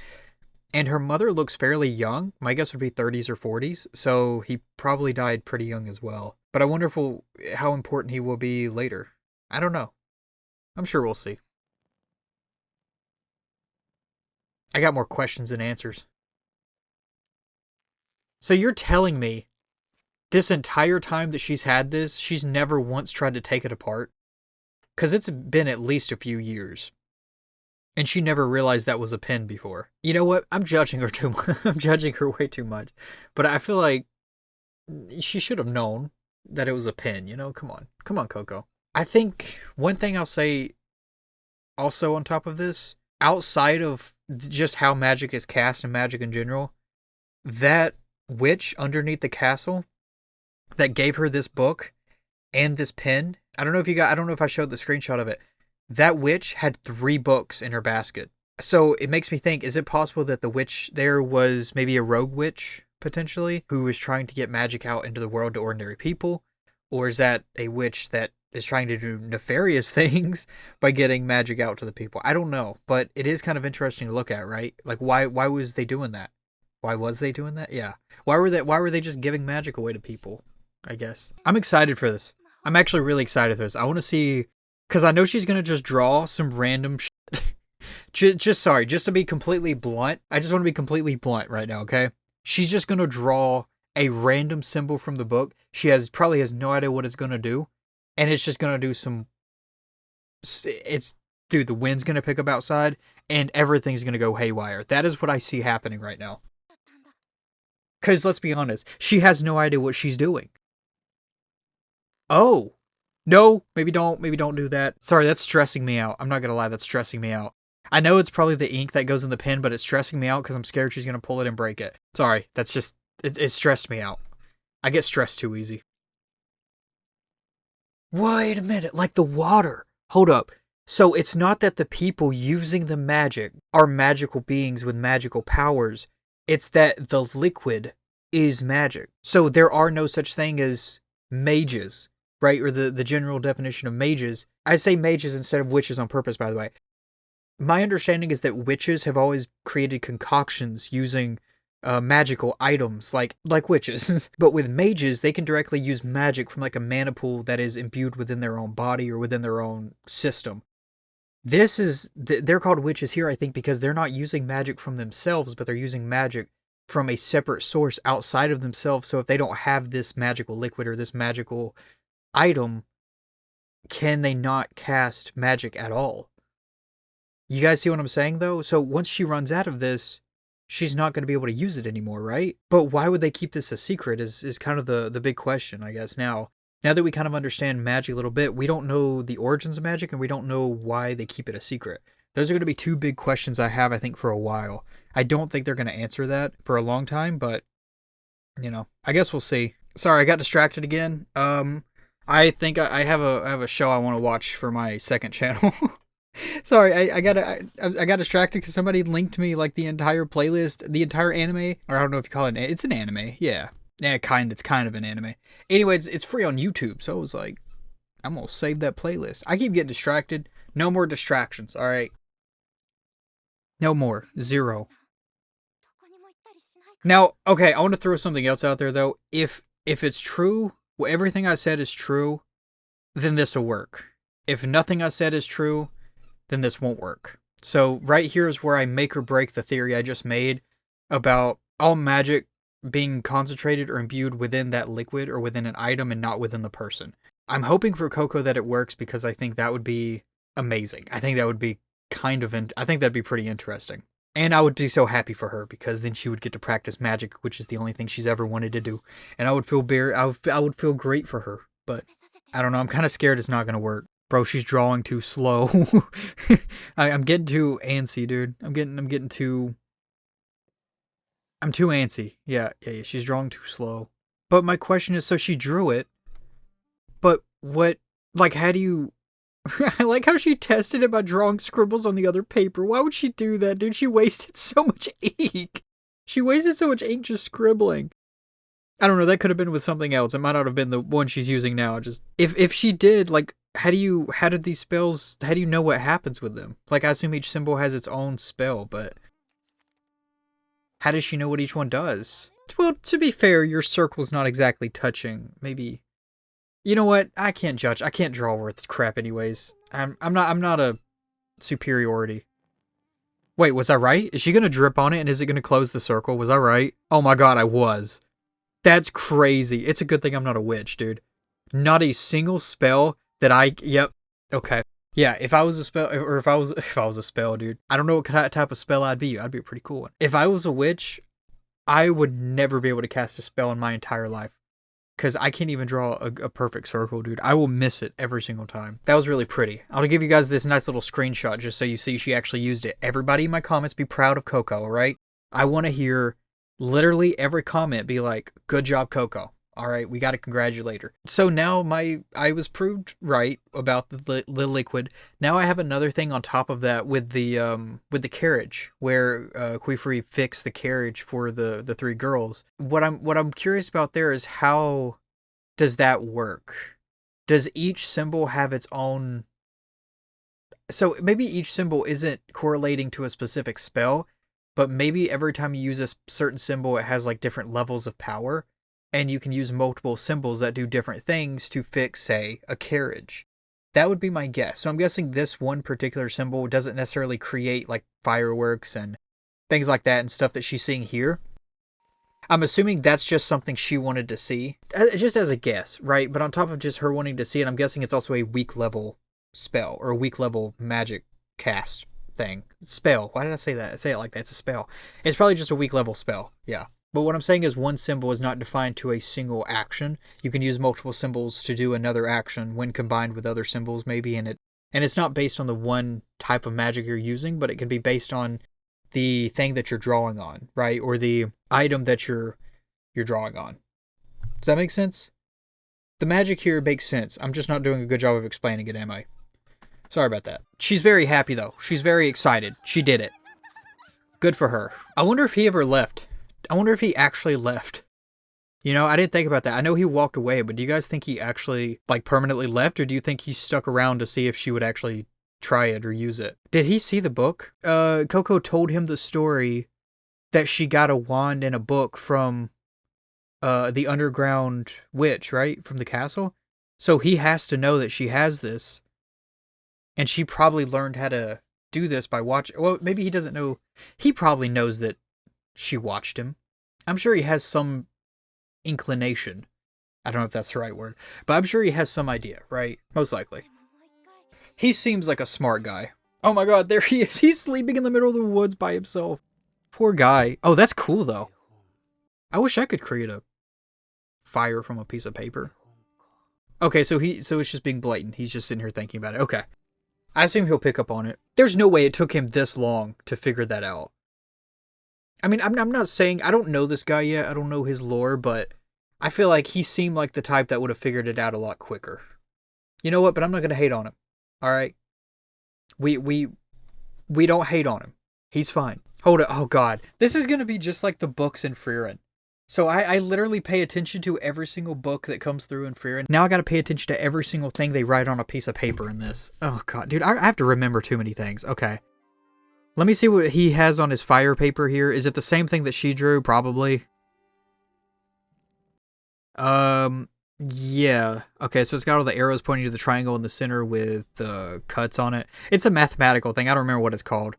And her mother looks fairly young. My guess would be 30s or 40s, so he probably died pretty young as well. But I wonder how important he will be later. I don't know. I'm sure we'll see. I got more questions than answers. So you're telling me this entire time that she's had this, she's never once tried to take it apart? Because it's been at least a few years. And she never realized that was a pen before. You know what? I'm judging her too much. I'm judging her way too much. But I feel like she should have known that it was a pen, you know? Come on. Come on, Coco. I think one thing I'll say also on top of this, outside of just how magic is cast and magic in general, that witch underneath the castle that gave her this book and this pen, I don't know if I showed the screenshot of it. That witch had 3 books in her basket. So it makes me think, is it possible that the witch there was maybe a rogue witch, potentially, who was trying to get magic out into the world to ordinary people? Or is that a witch that is trying to do nefarious things by getting magic out to the people? I don't know, but it is kind of interesting to look at, right? Like, why was they doing that? Why was they doing that? Yeah. Why were they just giving magic away to people, I guess? I'm excited for this. I'm actually really excited for this. I want to see, because I know she's going to just draw some random shit. just to be completely blunt. I just want to be completely blunt right now, okay? She's just going to draw a random symbol from the book. She probably has no idea what it's going to do. And it's just going to do dude, the wind's going to pick up outside and everything's going to go haywire. That is what I see happening right now. Because let's be honest, she has no idea what she's doing. Oh, no, maybe don't do that. Sorry, that's stressing me out. I'm not going to lie, that's stressing me out. I know it's probably the ink that goes in the pen, but it's stressing me out because I'm scared she's going to pull it and break it. Sorry, that's just, it stressed me out. I get stressed too easy. Wait a minute, like the water. Hold up. So it's not that the people using the magic are magical beings with magical powers. It's that the liquid is magic. So there are no such thing as mages, right? Or the general definition of mages. I say mages instead of witches on purpose, by the way. My understanding is that witches have always created concoctions using magical items like witches. But with mages, they can directly use magic from like a mana pool that is imbued within their own body or within their own system. They're called witches here, I think, because they're not using magic from themselves, but they're using magic from a separate source outside of themselves. So if they don't have this magical liquid or this magical item, can they not cast magic at all? You guys see what I'm saying, though? So once she runs out of this, she's not going to be able to use it anymore, right? But why would they keep this a secret is kind of the big question, I guess, now. Now that we kind of understand magic a little bit, we don't know the origins of magic, and we don't know why they keep it a secret. Those are going to be 2 big questions I have, I think, for a while. I don't think they're going to answer that for a long time, but, you know, I guess we'll see. Sorry, I got distracted again. I think I have a show I want to watch for my second channel. Sorry, I got distracted because somebody linked me like the entire playlist, the entire anime, or I don't know if you call it. It's an anime, yeah, It's kind of an anime. Anyways, it's free on YouTube, so I was like, I'm gonna save that playlist. I keep getting distracted. No more distractions. All right, no more. Zero. Now, okay, I want to throw something else out there though. If it's true, well, everything I said is true, then this will work. If nothing I said is true, then this won't work. So right here is where I make or break the theory I just made about all magic being concentrated or imbued within that liquid or within an item and not within the person. I'm hoping for Coco that it works because I think that would be amazing. I think that would be I think that'd be pretty interesting. And I would be so happy for her because then she would get to practice magic, which is the only thing she's ever wanted to do. And I would feel great for her. But I don't know, I'm kind of scared it's not going to work. Bro, she's drawing too slow. I'm getting too antsy, dude. I'm too antsy. Yeah, she's drawing too slow. But my question is, so she drew it, but what, like, how do you, I like how she tested it by drawing scribbles on the other paper. Why would she do that, dude? She wasted so much ink. She wasted so much ink just scribbling. I don't know, that could have been with something else. It might not have been the one she's using now. Just, if she did, like, how do you know what happens with them? Like, I assume each symbol has its own spell, but how does she know what each one does? Well, to be fair, your circle's not exactly touching. Maybe, you know what? I can't judge. I can't draw worth crap anyways. I'm not a superiority. Wait, was I right? Is she gonna drip on it and is it gonna close the circle? Was I right? Oh my god, I was. That's crazy. It's a good thing I'm not a witch, dude. Not a single spell that yep. Okay. Yeah, if I was a spell, or if I was a spell, dude, I don't know what type of spell I'd be. I'd be a pretty cool one. If I was a witch, I would never be able to cast a spell in my entire life. Because I can't even draw a perfect circle, dude. I will miss it every single time. That was really pretty. I'll give you guys this nice little screenshot just so you see she actually used it. Everybody in my comments be proud of Coco, alright? I want to hear literally every comment be like, good job, Coco. Alright, we got to congratulate her. So now I was proved right about the liquid. Now I have another thing on top of that with the carriage, where Qifrey fixed the carriage for the three girls. What I'm curious about there is, how does that work? Does each symbol have its own? So maybe each symbol isn't correlating to a specific spell, but maybe every time you use a certain symbol, it has like different levels of power. And you can use multiple symbols that do different things to fix, say, a carriage. That would be my guess. So I'm guessing this one particular symbol doesn't necessarily create like fireworks and things like that and stuff that she's seeing here. I'm assuming that's just something she wanted to see, just as a guess, right? But on top of just her wanting to see it, I'm guessing it's also a weak level spell or a weak level magic cast thing. Spell. Why did I say that? I say it like that. It's a spell. It's probably just a weak level spell. Yeah. But what I'm saying is one symbol is not defined to a single action. You can use multiple symbols to do another action when combined with other symbols, maybe, and it's not based on the one type of magic you're using, but it can be based on the thing that you're drawing on, right? Or the item that you're drawing on. Does that make sense? The magic here makes sense. I'm just not doing a good job of explaining it, am I? Sorry about that. She's very happy, though. She's very excited. She did it. Good for her. I wonder if he ever left. I wonder if he actually left. You know, I didn't think about that. I know he walked away, but do you guys think he actually, like, permanently left? Or do you think he stuck around to see if she would actually try it or use it? Did he see the book? Coco told him the story that she got a wand and a book from the underground witch, right? From the castle. So he has to know that she has this. And she probably learned how to do this by watching. Well, maybe he doesn't know. He probably knows that she watched him. I'm sure he has some inclination. I don't know if that's the right word, but I'm sure he has some idea, right? Most likely. He seems like a smart guy. Oh my god, there he is. He's sleeping in the middle of the woods by himself. Poor guy. Oh, that's cool though. I wish I could create a fire from a piece of paper. Okay, so it's just being blatant. He's just sitting here thinking about it. Okay. I assume he'll pick up on it. There's no way it took him this long to figure that out. I mean, I'm not saying, I don't know this guy yet. I don't know his lore, but I feel like he seemed like the type that would have figured it out a lot quicker. You know what? But I'm not going to hate on him. All right? We don't hate on him. He's fine. Hold it. Oh, God. This is going to be just like the books in Frieren. So I literally pay attention to every single book that comes through in Frieren. Now I got to pay attention to every single thing they write on a piece of paper in this. Oh, God. Dude, I have to remember too many things. Okay. Let me see what he has on his fire paper here. Is it the same thing that she drew? Probably. Yeah. Okay, so it's got all the arrows pointing to the triangle in the center with the cuts on it. It's a mathematical thing. I don't remember what it's called.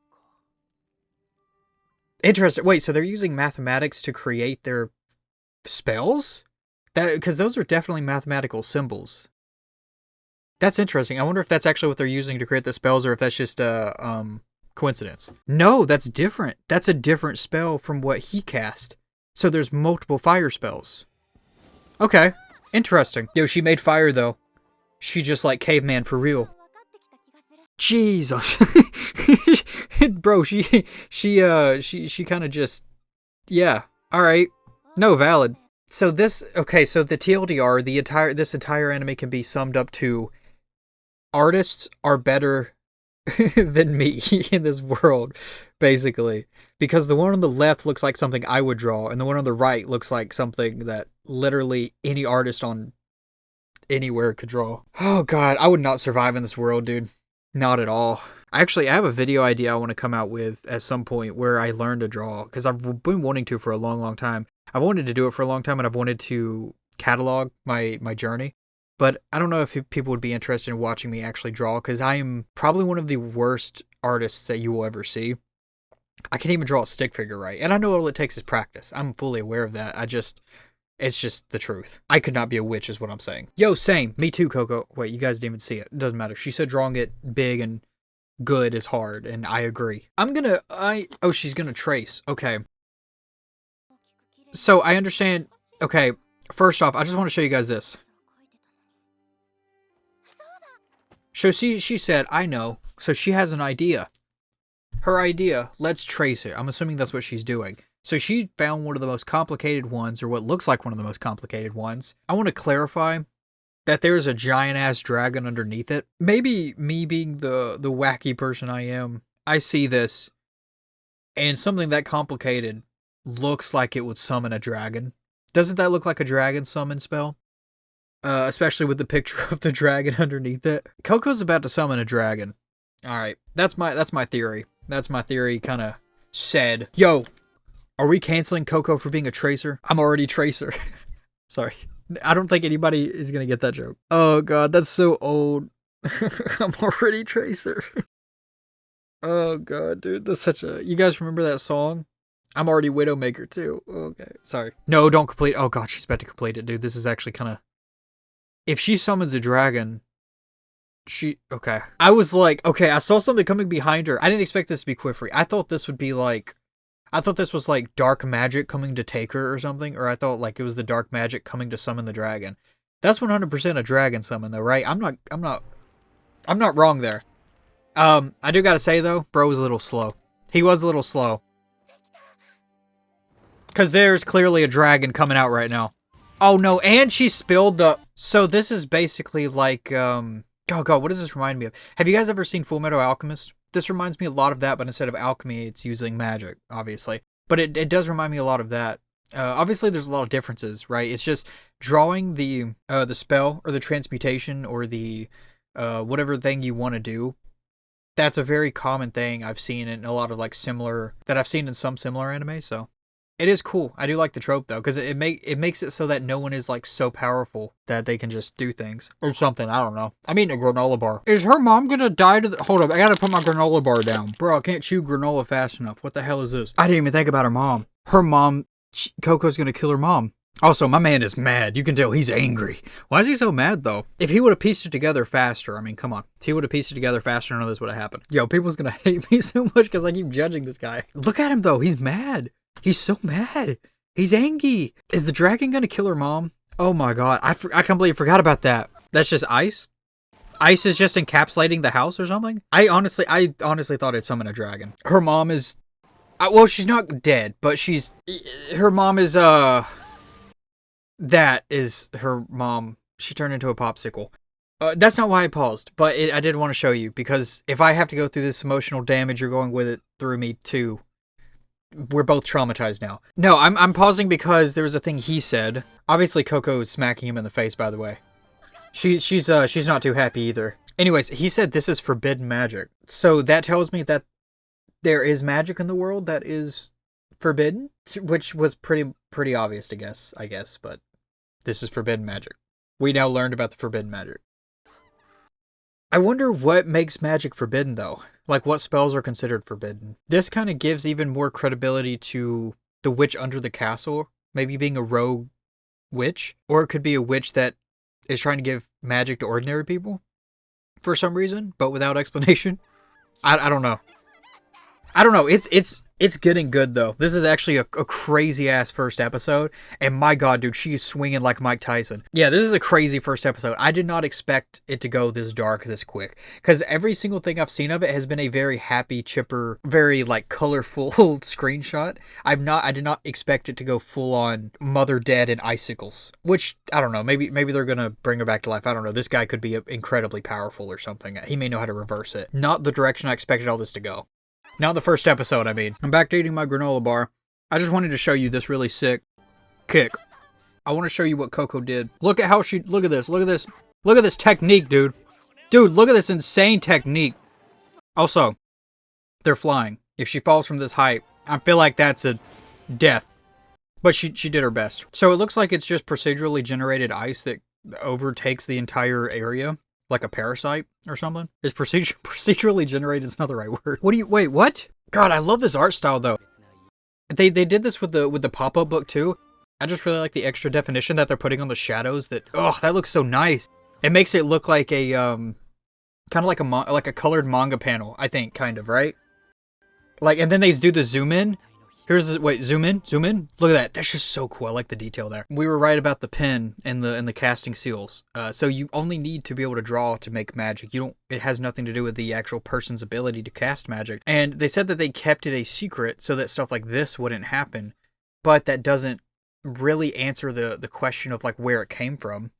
Interesting. Wait, so they're using mathematics to create their spells? Because those are definitely mathematical symbols. That's interesting. I wonder if that's actually what they're using to create the spells, or if that's just coincidence. No, that's different. That's a different spell from what he cast. So there's multiple fire spells. Okay, interesting. Yo, she made fire though. She just like caveman for real. Jesus. Bro, she kind of just, yeah. All right. No, valid. So this, okay, so the TLDR, this entire anime can be summed up to artists are better than me in this world, basically. Because the one on the left looks like something I would draw, and the one on the right looks like something that literally any artist on anywhere could draw. Oh god, I would not survive in this world, dude. Not at all. Actually, I have a video idea I want to come out with at some point where I learn to draw, because I've been wanting to for a long, long time. I've wanted to do it for a long time, and I've wanted to catalog my journey. But I don't know if people would be interested in watching me actually draw, because I am probably one of the worst artists that you will ever see. I can't even draw a stick figure right. And I know all it takes is practice. I'm fully aware of that. It's just the truth. I could not be a witch is what I'm saying. Yo, same. Me too, Coco. Wait, you guys didn't even see it. It doesn't matter. She said drawing it big and good is hard, and I agree. Oh, she's gonna trace. Okay. So I understand. Okay, first off, I just want to show you guys this. So she said, I know. So she has an idea. Her idea, let's trace it. I'm assuming that's what she's doing. So she found one of the most complicated ones, or what looks like one of the most complicated ones. I want to clarify that there's a giant-ass dragon underneath it. Maybe me being the wacky person I am, I see this, and something that complicated looks like it would summon a dragon. Doesn't that look like a dragon summon spell? Especially with the picture of the dragon underneath it. Coco's about to summon a dragon. Alright, that's my theory. That's my theory kind of said. Yo, are we canceling Coco for being a tracer? I'm already tracer. Sorry. I don't think anybody is going to get that joke. Oh god, that's so old. I'm already tracer. Oh god, dude, that's such a... You guys remember that song? I'm already Widowmaker too. Okay, sorry. No, don't complete... Oh god, she's about to complete it, dude. This is actually kind of... If she summons a dragon... Okay. I was like, okay, I saw something coming behind her. I didn't expect this to be Qifrey. I thought this would be like... I thought this was like dark magic coming to take her or something. Or I thought like it was the dark magic coming to summon the dragon. That's 100% a dragon summon though, right? I'm not wrong there. I do gotta say though, bro was a little slow. He was a little slow. Cause there's clearly a dragon coming out right now. Oh no, and she spilled the... So this is basically like, oh god, what does this remind me of? Have you guys ever seen Fullmetal Alchemist? This reminds me a lot of that, but instead of alchemy, it's using magic, obviously. But it does remind me a lot of that. Obviously, there's a lot of differences, right? It's just drawing the spell, or the transmutation, or the whatever thing you want to do. That's a very common thing I've seen in a lot of like similar... That I've seen in some similar anime, so... It is cool. I do like the trope though, because it makes it so that no one is like so powerful that they can just do things or something. I don't know. I'm eating a granola bar. Is her mom gonna die to the... Hold up, I gotta put my granola bar down. Bro, I can't chew granola fast enough. What the hell is this? I didn't even think about her mom. Her mom, Coco's gonna kill her mom. Also, my man is mad. You can tell he's angry. Why is he so mad though? If he would have pieced it together faster, I mean, come on. If he would have pieced it together faster, none of this would have happened. Yo, people's gonna hate me so much because I keep judging this guy. Look at him though. He's mad. He's so mad. He's angry. Is the dragon gonna kill her mom? Oh my god. I completely forgot about that. That's just ice? Ice is just encapsulating the house or something? I honestly thought it'd summon a dragon. Her mom is... Well, she's not dead, but her mom is, that is her mom. She turned into a popsicle. That's not why I paused, but I did want to show you, because if I have to go through this emotional damage, you're going with it through me too. We're both traumatized now. No, I'm pausing because there was a thing he said. Obviously, Coco is smacking him in the face, by the way. She's not too happy either. Anyways, he said this is forbidden magic. So that tells me that there is magic in the world that is forbidden, which was pretty obvious to guess, I guess, but this is forbidden magic. We now learned about the forbidden magic. I wonder what makes magic forbidden, though. Like, what spells are considered forbidden? This kind of gives even more credibility to the witch under the castle, maybe being a rogue witch, or it could be a witch that is trying to give magic to ordinary people for some reason, but without explanation. I don't know. I don't know. It's getting good, though. This is actually a crazy ass first episode, and my god, dude, she's swinging like Mike Tyson. Yeah, this is a crazy first episode. I did not expect it to go this dark this quick, because every single thing I've seen of it has been a very happy, chipper, very like colorful screenshot. I did not expect it to go full on mother dead and icicles, which I don't know. Maybe they're gonna bring her back to life. I don't know. This guy could be incredibly powerful or something. He may know how to reverse it. Not the direction I expected all this to go. Not the first episode, I mean. I'm back to eating my granola bar. I just wanted to show you this really sick kick. I want to show you what Coco did. Look at how look at this, look at this. Look at this technique, dude. Dude, look at this insane technique. Also, they're flying. If she falls from this height, I feel like that's a death. But she did her best. So it looks like it's just procedurally generated ice that overtakes the entire area. Like a parasite or something? Is procedurally generated is not the right word. Wait, what? God, I love this art style though. They did this with the pop-up book too. I just really like the extra definition that they're putting on the shadows. That looks so nice. It makes it look like a kind of like a colored manga panel, I think, kind of, right? Like, and then they do the zoom in. Zoom in. Look at that. That's just so cool. I like the detail there. We were right about the pen and the casting seals. So you only need to be able to draw to make magic. It has nothing to do with the actual person's ability to cast magic. And they said that they kept it a secret so that stuff like this wouldn't happen. But that doesn't really answer the question of like where it came from.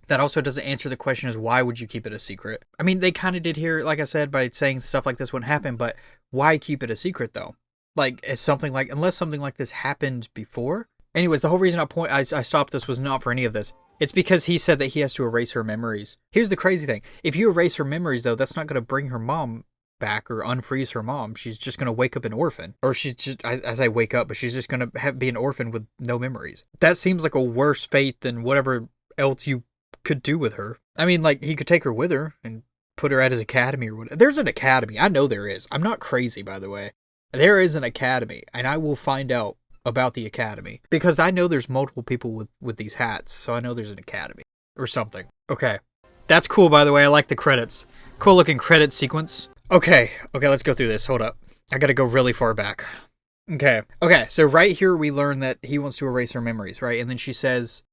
That also doesn't answer the question is why would you keep it a secret? I mean, they kind of did here, like I said, by saying stuff like this wouldn't happen, but why keep it a secret though? Like, unless something like this happened before. Anyways, the whole reason I stopped this was not for any of this. It's because he said that he has to erase her memories. Here's the crazy thing. If you erase her memories, though, that's not going to bring her mom back or unfreeze her mom. She's just going to wake up an orphan. Or she's just, as I wake up, but she's just going to be an orphan with no memories. That seems like a worse fate than whatever else you could do with her. I mean, like, he could take her with her and put her at his academy or whatever. There's an academy. I know there is. I'm not crazy, by the way. There is an academy, and I will find out about the academy. Because I know there's multiple people with these hats, so I know there's an academy. Or something. Okay. That's cool, by the way. I like the credits. Cool looking credit sequence. Okay, let's go through this. Hold up. I gotta go really far back. Okay, so right here we learn that he wants to erase her memories, right? And then she says,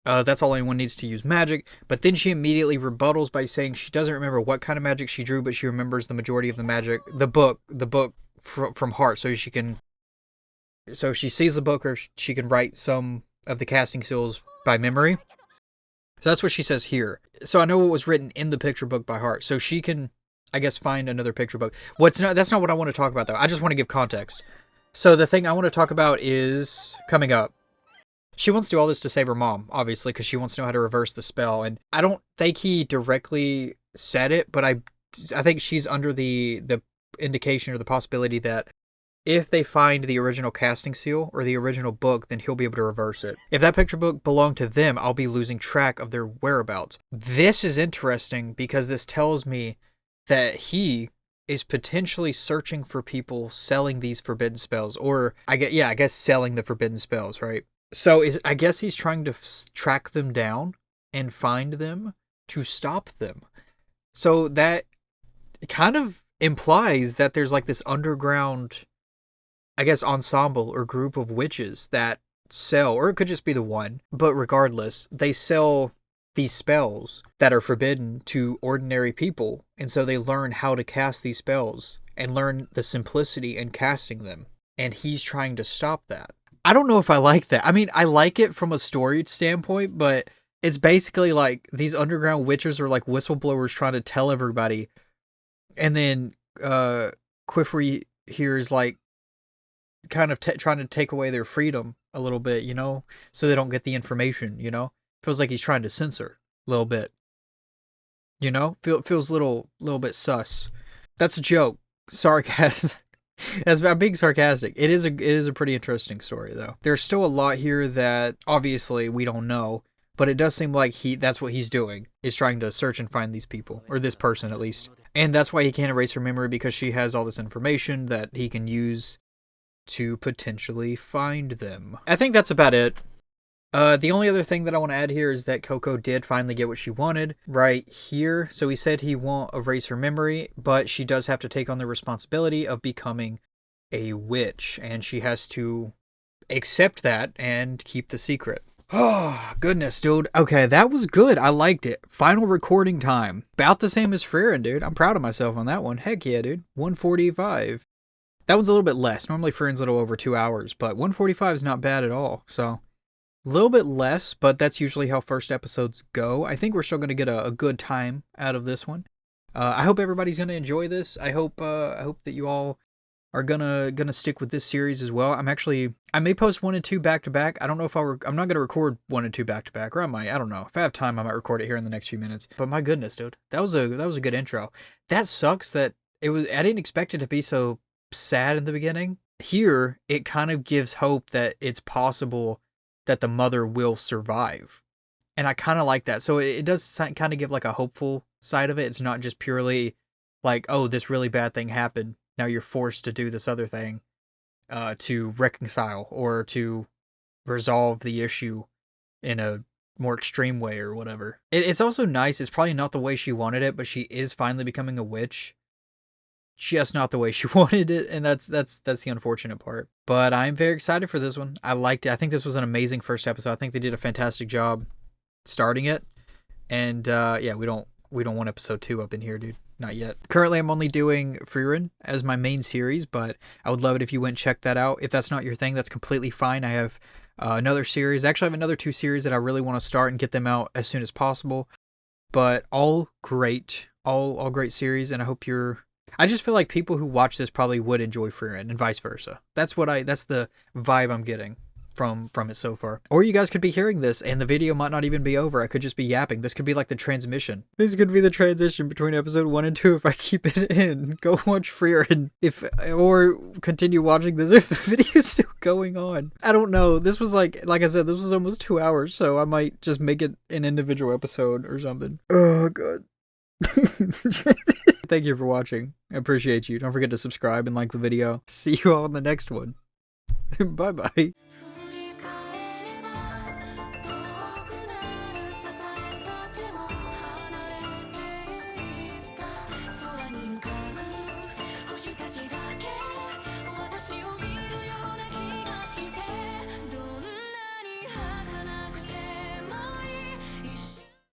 that's all anyone needs to use magic. But then she immediately rebuttals by saying she doesn't remember what kind of magic she drew, but she remembers the majority of the magic, the book from heart, so she sees the book, or she can write some of the casting seals by memory. So that's what she says here. So I know what was written in the picture book by heart, so she can, I guess, find another picture book. That's not what I want to talk about though. I just want to give context. So the thing I want to talk about is coming up. She wants to do all this to save her mom, obviously, because she wants to know how to reverse the spell. And I don't think he directly said it, but I think she's under the indication or the possibility that if they find the original casting seal or the original book, then he'll be able to reverse it. If that picture book belonged to them, I'll be losing track of their whereabouts. This is interesting because this tells me that he is potentially searching for people selling these forbidden spells, or I guess selling the forbidden spells, right? So I guess he's trying to track them down and find them to stop them. So that kind of implies that there's like this underground, I guess, ensemble or group of witches that sell, or it could just be the one, but regardless, they sell these spells that are forbidden to ordinary people, and so they learn how to cast these spells and learn the simplicity in casting them. and he's trying to stop that. I don't know if I like that. I mean, I like it from a story standpoint, but it's basically like these underground witches are like whistleblowers trying to tell everybody, and then Qifrey here is like kind of trying to take away their freedom a little bit, you know, so they don't get the information, you know? Feels like he's trying to censor a little bit. You know? Feels a little bit sus. That's a joke. Sarcasm. I'm being sarcastic. It is a pretty interesting story though. There's still a lot here that obviously we don't know, but it does seem like that's what he's doing, is trying to search and find these people, or this person at least. And that's why he can't erase her memory, because she has all this information that he can use to potentially find them. I think that's about it. The only other thing that I want to add here is that Coco did finally get what she wanted right here. So he said he won't erase her memory, but she does have to take on the responsibility of becoming a witch, and she has to accept that and keep the secret. Oh, goodness, dude. Okay, that was good. I liked it. Final recording time. About the same as Frieren, dude. I'm proud of myself on that one. Heck yeah, dude. 145. That one's a little bit less. Normally Frieren's a little over 2 hours, but 145 is not bad at all. So a little bit less, but that's usually how first episodes go. I think we're still going to get a good time out of this one. I hope everybody's going to enjoy this. I hope that you all are gonna stick with this series as well. I may post 1 and 2 back to back. I don't know if I'm not gonna record 1 and 2 back to back, or I might. I don't know. If I have time, I might record it here in the next few minutes. But my goodness, dude, that was a good intro. That sucks that it was. I didn't expect it to be so sad in the beginning. Here, it kind of gives hope that it's possible that the mother will survive, and I kind of like that. So it does kind of give like a hopeful side of it. It's not just purely like, oh, this really bad thing happened, now you're forced to do this other thing to reconcile or to resolve the issue in a more extreme way or whatever. It's also nice. It's probably not the way she wanted it, but she is finally becoming a witch. Just not the way she wanted it, and that's the unfortunate part. But I'm very excited for this one. I liked it. I think this was an amazing first episode. I think they did a fantastic job starting it. And yeah, we don't want episode 2 up in here, dude. Not yet. Currently, I'm only doing Frieren as my main series, but I would love it if you went and check that out. If that's not your thing, that's completely fine. I have another series. Actually, I have another 2 series that I really want to start and get them out as soon as possible. But all great. All great series, and I hope I just feel like people who watch this probably would enjoy Frieren and vice versa. That's the vibe I'm getting from it so far. Or you guys could be hearing this and the video might not even be over. I could just be yapping. This could be like the transmission. This could be the transition between episode 1 and 2 if I keep it in. Go watch Frieren or continue watching this if the video is still going on. I don't know. This was like I said, this was almost 2 hours, so I might just make it an individual episode or something. Oh god. Thank you for watching. I appreciate you. Don't forget to subscribe and like the video. See you all in the next one. Bye bye.